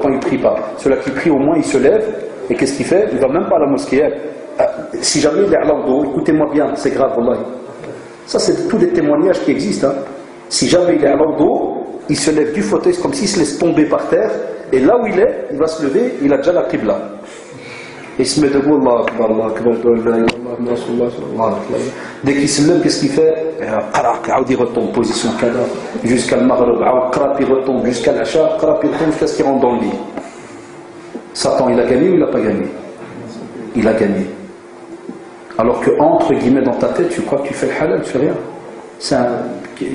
quand il ne prie pas. Celui qui prie, au moins, il se lève. Et qu'est-ce qu'il fait? Il ne va même pas à la mosquée. Si jamais il est à l'endos, écoutez-moi bien, c'est grave, wallahi. Ça, c'est tous les témoignages qui existent. Hein. Si jamais il est à l'endos, il se lève du fauteuil, c'est comme s'il se laisse tomber par terre. Et là où il est, il va se lever, il a déjà la qibla. Il se met debout, Allah Akbar, Allah Akbar, dès qu'il se lève, qu'est-ce qu'il fait? Il retombe, position cadavre, jusqu'à le maghrib, il retombe, jusqu'à l'achat, il retombe jusqu'à ce qu'il rentre dans le lit. Satan, il a gagné ou il n'a pas gagné? Il a gagné. Alors que, entre guillemets, dans ta tête, tu crois que tu fais le halal, tu fais rien.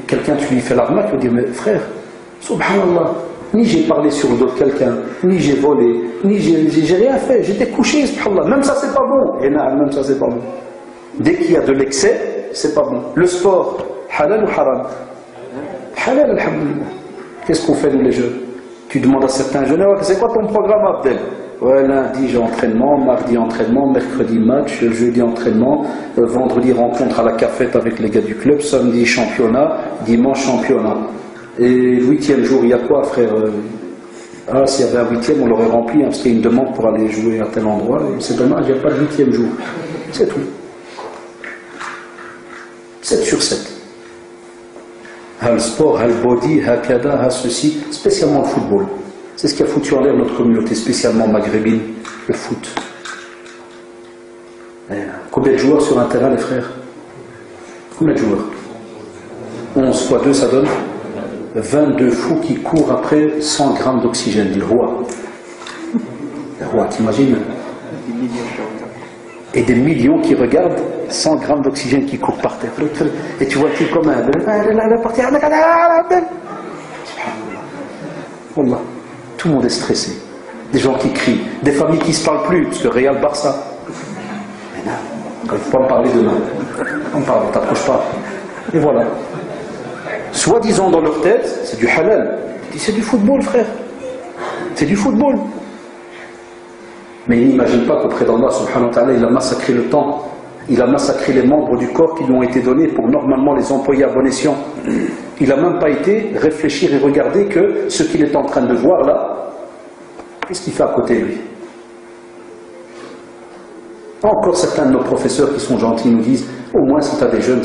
Quelqu'un, tu lui fais l'arnaque, tu lui dis, mais frère, subhanallah, ni j'ai parlé sur le dos de quelqu'un, ni j'ai volé, ni j'ai rien fait, j'étais couché, subhanallah. Même ça, c'est pas bon. Et non, même ça, c'est pas bon. Dès qu'il y a de l'excès, c'est pas bon. Le sport, halal ou haram? Halal, alhamdulillah. Qu'est-ce qu'on fait, nous, les jeunes? Tu demandes à certains jeunes, c'est quoi ton programme, Abdel? Ouais, lundi j'ai entraînement, mardi entraînement, mercredi match, jeudi entraînement, vendredi rencontre à la cafette avec les gars du club, samedi championnat, dimanche championnat. Et le 8e jour, il y a quoi, frère? Ah, s'il y avait un 8e, on l'aurait rempli, hein, parce qu'il y a une demande pour aller jouer à tel endroit, et c'est dommage, il n'y a pas de 8e jour. C'est tout. 7 sur 7. Le sport, le body, le ceci, spécialement le football. C'est ce qui a foutu en l'air notre communauté, spécialement maghrébine, le foot. Combien de joueurs sur un terrain, les frères? Combien de joueurs? 11 fois 2, ça donne 22 fous qui courent après 100 grammes d'oxygène, dit le roi. Le roi, t'imagines? Et des millions qui regardent 100 grammes d'oxygène qui courent par terre. Et tu vois le type comme un... Wallah. Tout le monde est stressé. Des gens qui crient. Des familles qui ne se parlent plus, parce que Real Barça. Mais non, il ne faut pas me parler demain. On parle, on ne t'approche pas. Et voilà. Soi-disant dans leur tête, c'est du halal. C'est du football, frère. C'est du football. Mais il n'imagine pas qu'auprès d'Allah, subhanahu wa ta'ala, il a massacré le temps. Il a massacré les membres du corps qui lui ont été donnés pour normalement les employer à bon escient. Il n'a même pas été réfléchir et regarder que ce qu'il est en train de voir là, qu'est-ce qu'il fait à côté de lui? Encore certains de nos professeurs qui sont gentils nous disent, au moins si tu as des jeunes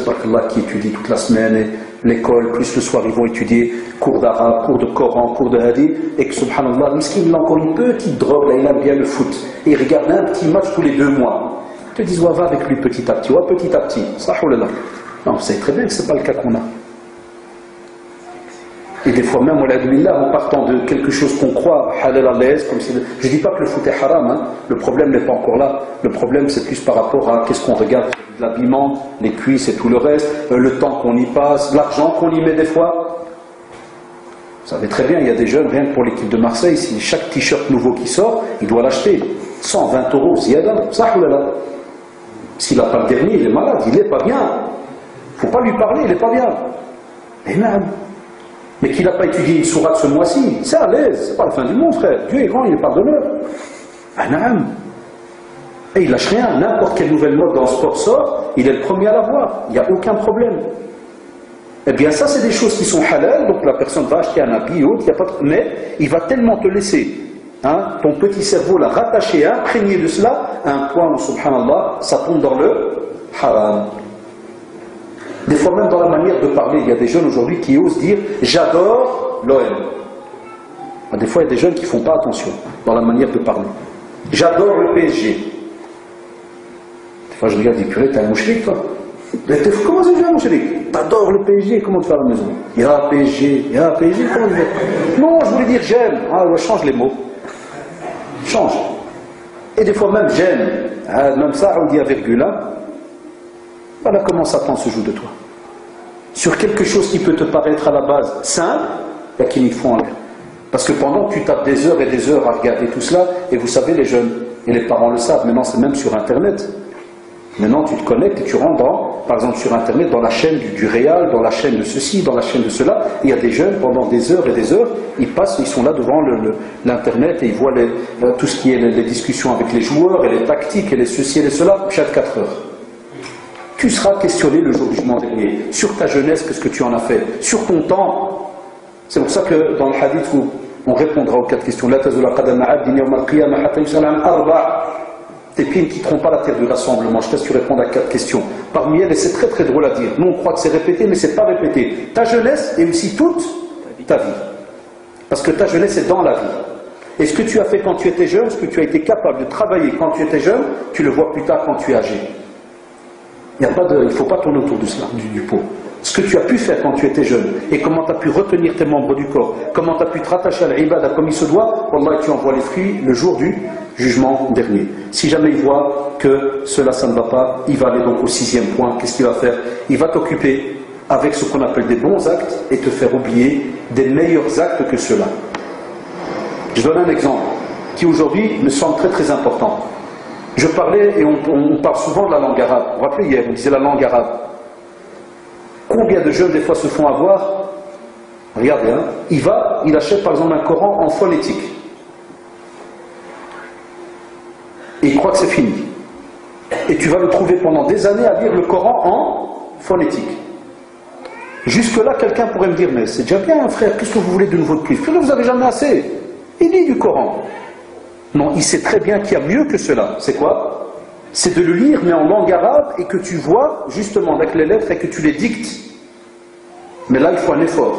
qui étudient toute la semaine, et l'école, plus le soir ils vont étudier cours d'arabe, cours de Coran, cours de hadith, et que subhanallah, il a encore une petite drogue, là il aime bien le foot, et il regarde un petit match tous les 2 mois. Ils te disent, va avec lui petit à petit, petit à petit, sahoulallah. Non, vous savez très bien que ce n'est pas le cas qu'on a. Et des fois même, en partant de quelque chose qu'on croit halal à l'aise, comme si je ne dis pas que le foot est haram, hein. Le problème n'est pas encore là. Le problème c'est plus par rapport à qu'est-ce qu'on regarde, l'habillement, les cuisses et tout le reste, le temps qu'on y passe, l'argent qu'on y met des fois. Vous savez très bien, il y a des jeunes, rien que pour l'équipe de Marseille, si chaque t-shirt nouveau qui sort, il doit l'acheter. 120 €, ziyada, ça là. S'il n'a pas le dernier, il est malade, il n'est pas bien. Il ne faut pas lui parler, il n'est pas bien. Et même. Mais qu'il n'a pas étudié une sourate ce mois-ci, c'est à l'aise, c'est pas la fin du monde, frère. Dieu est grand, il est pardonneur. Ah, naam. Et il lâche rien, n'importe quelle nouvelle mode dans le sport sort, il est le premier à l'avoir, il n'y a aucun problème. Eh bien ça c'est des choses qui sont halal, donc la personne va acheter un habit ou autre, mais il va tellement te laisser, hein, ton petit cerveau l'a rattaché, imprégné de cela, à un point où, subhanallah, ça tombe dans le haram. Des fois même dans la manière de parler, il y a des jeunes aujourd'hui qui osent dire « j'adore l'OM ». Des fois il y a des jeunes qui ne font pas attention dans la manière de parler. « J'adore le PSG ». Des fois je regarde, je dis « purée, t'es un mouchrik toi ?» Comment ça, tu un mouchrik? T'adores le PSG, comment tu fais à la maison? Ya PSG, comment tu fais? Non, je voulais dire j'aime. Ah ouais, change les mots. Change. Et des fois même j'aime. Même ça, on dit à virgule. Voilà comment Satan se joue de toi. Sur quelque chose qui peut te paraître à la base simple, il y a qui nous font en l'air. Parce que pendant que tu tapes des heures et des heures à regarder tout cela, et vous savez les jeunes, et les parents le savent, maintenant c'est même sur Internet. Maintenant tu te connectes et tu rentres par exemple sur Internet, dans la chaîne du Réal, dans la chaîne de ceci, dans la chaîne de cela. Il y a des jeunes, pendant des heures et des heures, ils passent, ils sont là devant l'Internet et ils voient tout ce qui est les discussions avec les joueurs, et les tactiques, et les ceci et les cela, chaque 4 heures. Tu seras questionné le jour du jugement dernier. Sur ta jeunesse, qu'est-ce que tu en as fait? Sur ton temps. C'est pour ça que dans le hadith où on répondra aux 4 questions, tes pieds ne quitteront pas la terre du rassemblement. Je te laisse tu répondre à 4 questions. Parmi elles, et c'est très très drôle à dire, nous on croit que c'est répété, mais c'est pas répété. Ta jeunesse et aussi toute ta vie. Parce que ta jeunesse est dans la vie. Et ce que tu as fait quand tu étais jeune, ce que tu as été capable de travailler quand tu étais jeune, tu le vois plus tard quand tu es âgé. Il ne faut pas tourner autour de cela, du pot. Ce que tu as pu faire quand tu étais jeune, et comment tu as pu retenir tes membres du corps, comment tu as pu te rattacher à l'ibada comme il se doit, Wallah, tu en vois les fruits le jour du jugement dernier. Si jamais il voit que cela, ça ne va pas, il va aller donc au 6e point. Qu'est-ce qu'il va faire? Il va t'occuper avec ce qu'on appelle des bons actes et te faire oublier des meilleurs actes que ceux-là. Je donne un exemple qui aujourd'hui me semble très très important. Je parlais, et on parle souvent de la langue arabe. Vous vous rappelez hier, on disait la langue arabe. Combien de jeunes des fois se font avoir? Regardez, hein, il achète par exemple un Coran en phonétique. Et il croit que c'est fini. Et tu vas le trouver pendant des années à lire le Coran en phonétique. Jusque-là, quelqu'un pourrait me dire, mais c'est déjà bien, frère, qu'est-ce que vous voulez de nouveau de plus? Parce que vous n'avez jamais assez. Il lit du Coran. Non, il sait très bien qu'il y a mieux que cela. C'est quoi? C'est de le lire, mais en langue arabe, et que tu vois, justement, avec les lettres, et que tu les dictes. Mais là, il faut un effort.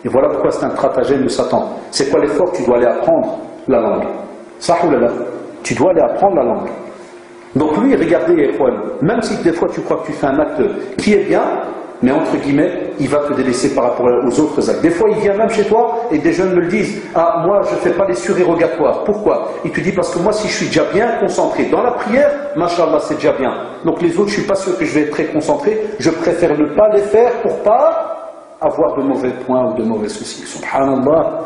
Et voilà pourquoi c'est un stratagème de Satan. C'est quoi l'effort? Tu dois aller apprendre la langue. Ça ou là, tu dois aller apprendre la langue. Donc lui, regardez, même si des fois tu crois que tu fais un acte qui est bien, mais entre guillemets, il va te délaisser par rapport aux autres actes. Des fois, il vient même chez toi, et des jeunes me le disent, ah, moi, je ne fais pas les surérogatoires. Pourquoi? Il te dit, parce que moi, si je suis déjà bien concentré dans la prière, machallah, c'est déjà bien. Donc les autres, je ne suis pas sûr que je vais être très concentré, je préfère ne pas les faire pour pas avoir de mauvais points ou de mauvais soucis. Subhanallah,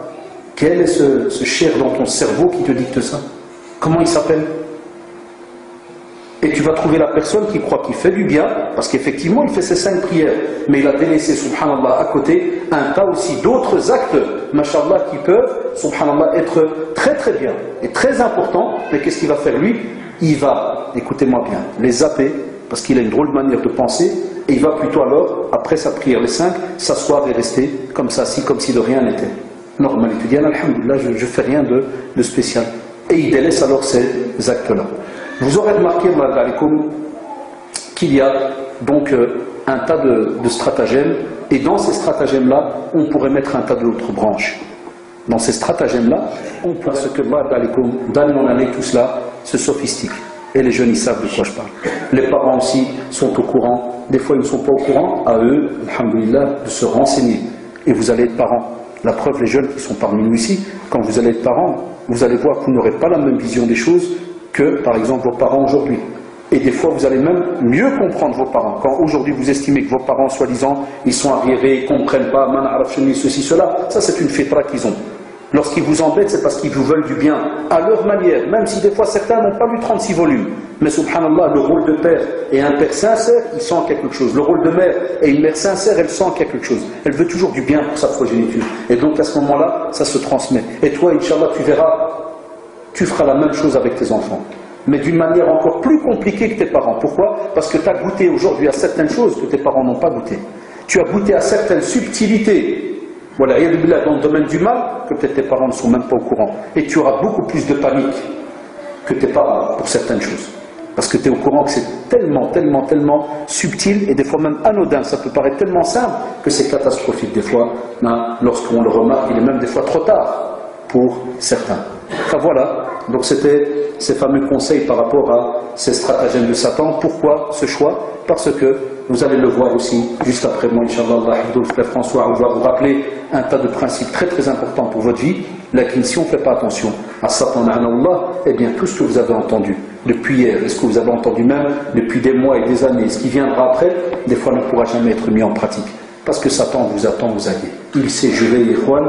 quel est ce cher dans ton cerveau qui te dicte ça? Comment il s'appelle? Et tu vas trouver la personne qui croit qu'il fait du bien, parce qu'effectivement il fait ses 5 prières, mais il a délaissé, subhanallah, à côté, un tas aussi d'autres actes, mashallah, qui peuvent, subhanallah, être très très bien, et très importants, mais qu'est-ce qu'il va faire lui? Il va, écoutez-moi bien, les zapper, parce qu'il a une drôle de manière de penser, et il va plutôt alors, après sa prière, les 5, s'asseoir et rester comme ça, comme si de rien n'était. Normal, il te dit, alhamdulillah, je ne fais rien de spécial. Et il délaisse alors ces actes-là. Vous aurez remarqué, qu'il y a donc un tas de stratagèmes, et dans ces stratagèmes-là, on pourrait mettre un tas d'autres branches. Dans ces stratagèmes-là, on pourrait, ce que d'année en année, tout cela se sophistique. Et les jeunes, ils savent de quoi je parle. Les parents aussi sont au courant. Des fois, ils ne sont pas au courant. À eux, alhamdoulilah, de se renseigner. Et vous allez être parents. La preuve, les jeunes qui sont parmi nous ici, quand vous allez être parents, vous allez voir que vous n'aurez pas la même vision des choses que, par exemple, vos parents aujourd'hui. Et des fois, vous allez même mieux comprendre vos parents. Quand aujourd'hui, vous estimez que vos parents, soi-disant, ils sont arriérés, ils ne comprennent pas, ceci, cela, ça c'est une fitra qu'ils ont. Lorsqu'ils vous embêtent, c'est parce qu'ils vous veulent du bien, à leur manière, même si des fois certains n'ont pas lu 36 volumes. Mais subhanallah, le rôle de père et un père sincère, il sent quelque chose. Le rôle de mère et une mère sincère, elle sent quelque chose. Elle veut toujours du bien pour sa progéniture. Et donc à ce moment-là, ça se transmet. Et toi, Inch'Allah, tu verras, tu feras la même chose avec tes enfants. Mais d'une manière encore plus compliquée que tes parents. Pourquoi? Parce que tu as goûté aujourd'hui à certaines choses que tes parents n'ont pas goûté. Tu as goûté à certaines subtilités. Voilà, il y a dans le domaine du mal que peut-être tes parents ne sont même pas au courant. Et tu auras beaucoup plus de panique que tes parents pour certaines choses. Parce que tu es au courant que c'est tellement subtil et des fois même anodin. Ça peut paraître tellement simple que c'est catastrophique des fois. Hein, lorsqu'on le remarque, il est même des fois trop tard pour certains. Enfin voilà, donc c'était ces fameux conseils par rapport à ces stratagèmes de Satan. Pourquoi ce choix? Parce que vous allez le voir aussi, juste après moi, Inch'Allah, frère François, on va vous rappeler un tas de principes très importants pour votre vie. Lakin, si on ne fait pas attention à Satan, eh bien tout ce que vous avez entendu depuis hier, et ce que vous avez entendu même depuis des mois et des années, ce qui viendra après, des fois ne pourra jamais être mis en pratique. Parce que Satan vous attend, vous alliez. Il s'est juré, Ikhwan,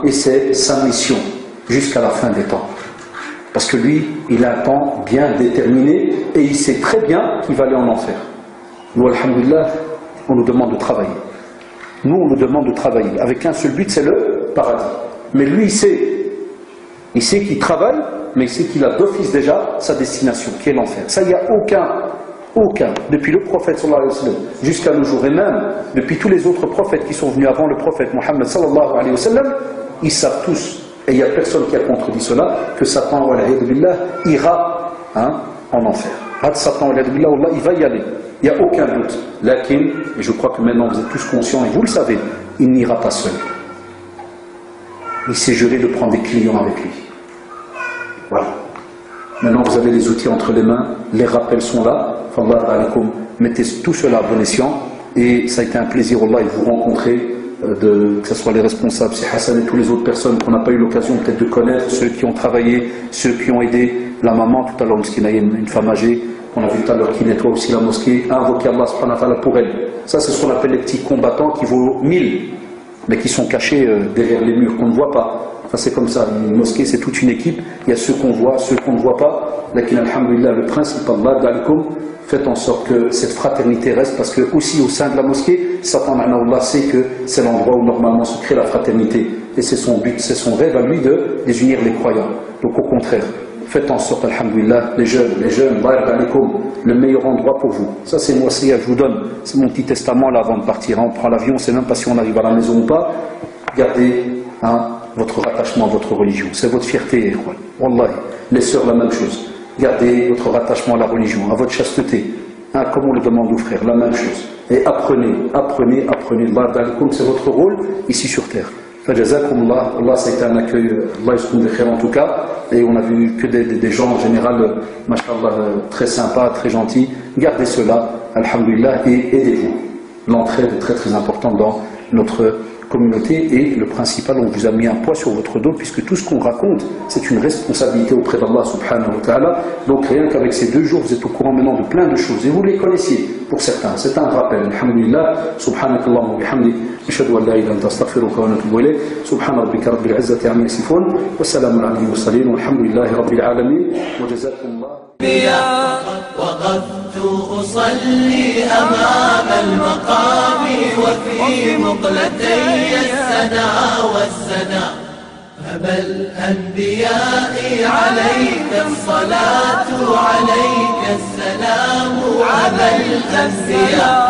et c'est sa mission jusqu'à la fin des temps. Parce que lui, il a un temps bien déterminé et il sait très bien qu'il va aller en enfer. Nous, alhamdulillah, on nous demande de travailler. Nous, on nous demande de travailler. Avec un seul but, c'est le paradis. Mais lui, il sait qu'il travaille, mais il sait qu'il a d'office déjà sa destination, qui est l'enfer. Ça, il n'y a aucun, depuis le prophète sallallahu alayhi wa sallam jusqu'à nos jours, et même depuis tous les autres prophètes qui sont venus avant le prophète Mohammed sallallahu alayhi wa sallam, ils savent tous, et il n'y a personne qui a contredit cela, que Satan, ira en enfer. Satan, il va y aller. Il n'y a aucun doute. Lakin, et je crois que maintenant vous êtes tous conscients, et vous le savez, il n'ira pas seul. Il s'est juré de prendre des clients avec lui. Voilà. Maintenant vous avez les outils entre les mains, les rappels sont là. Mettez tout cela à bon escient. Et ça a été un plaisir, Allah, de vous rencontrer, que ce soit les responsables, c'est Hassan et toutes les autres personnes qu'on n'a pas eu l'occasion peut-être de connaître, ceux qui ont travaillé, ceux qui ont aidé la maman, tout à l'heure, une femme âgée, on a vu tout à l'heure qui nettoie aussi la mosquée, invoquer Allah subhanahu wa ta'ala pour elle. Ça, c'est ce qu'on appelle les petits combattants qui vaut 1000, mais qui sont cachés derrière les murs, qu'on ne voit pas. Enfin, c'est comme ça, une mosquée, c'est toute une équipe, il y a ceux qu'on voit, ceux qu'on ne voit pas. Lakin, alhamdulillah, le principe, Allah, d'Alikum, faites en sorte que cette fraternité reste, parce que aussi au sein de la mosquée, Satan Allah sait que c'est l'endroit où normalement se crée la fraternité. Et c'est son but, c'est son rêve à lui de désunir les croyants. Donc au contraire, faites en sorte, alhamdulillah, les jeunes, le meilleur endroit pour vous. Ça c'est moi, je vous donne, c'est mon petit testament là avant de partir. On prend l'avion, on ne sait même pas si on arrive à la maison ou pas. Gardez votre rattachement à votre religion. C'est votre fierté, Wallahi. Les sœurs, la même chose. Gardez votre rattachement à la religion, à votre chasteté. Comme on le demande aux frères, la même chose. Et apprenez. C'est votre rôle ici sur terre. Fajazakumullah, Allah, ça a été un accueil, Allah en tout cas, et on a vu que des gens en général, mashallah, très sympas, très gentils. Gardez cela, alhamdulillah, et aidez-vous. L'entraide est très importante dans notre communauté, et le principal, on vous a mis un poids sur votre dos, puisque tout ce qu'on raconte, c'est une responsabilité auprès d'Allah subhanahu wa ta'ala. Donc rien qu'avec ces 2 jours, vous êtes au courant maintenant de plein de choses, et vous les connaissiez pour certains. C'est un rappel. Alhamdulillah, subhanakallah wa bihamdi, ashhadu an la ilaha illa anta astaghfiruka wa atubu ilayk, subhana rabbika rabbil izzati amma yasifun, wa salamun ala al-mursalin, walhamdulillahi rabbil alamin, wa jazakumullah. وقفت أصلي أمام المقام وفي مقلتي السنا والسنا أبا الأنبياء عليك الصلاة عليك السلام أبا الأنبياء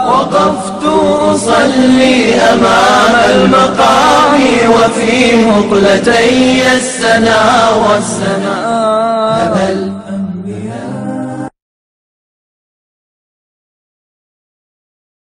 وقفت أصلي أمام المقام وفي مقلتي السنا والسنا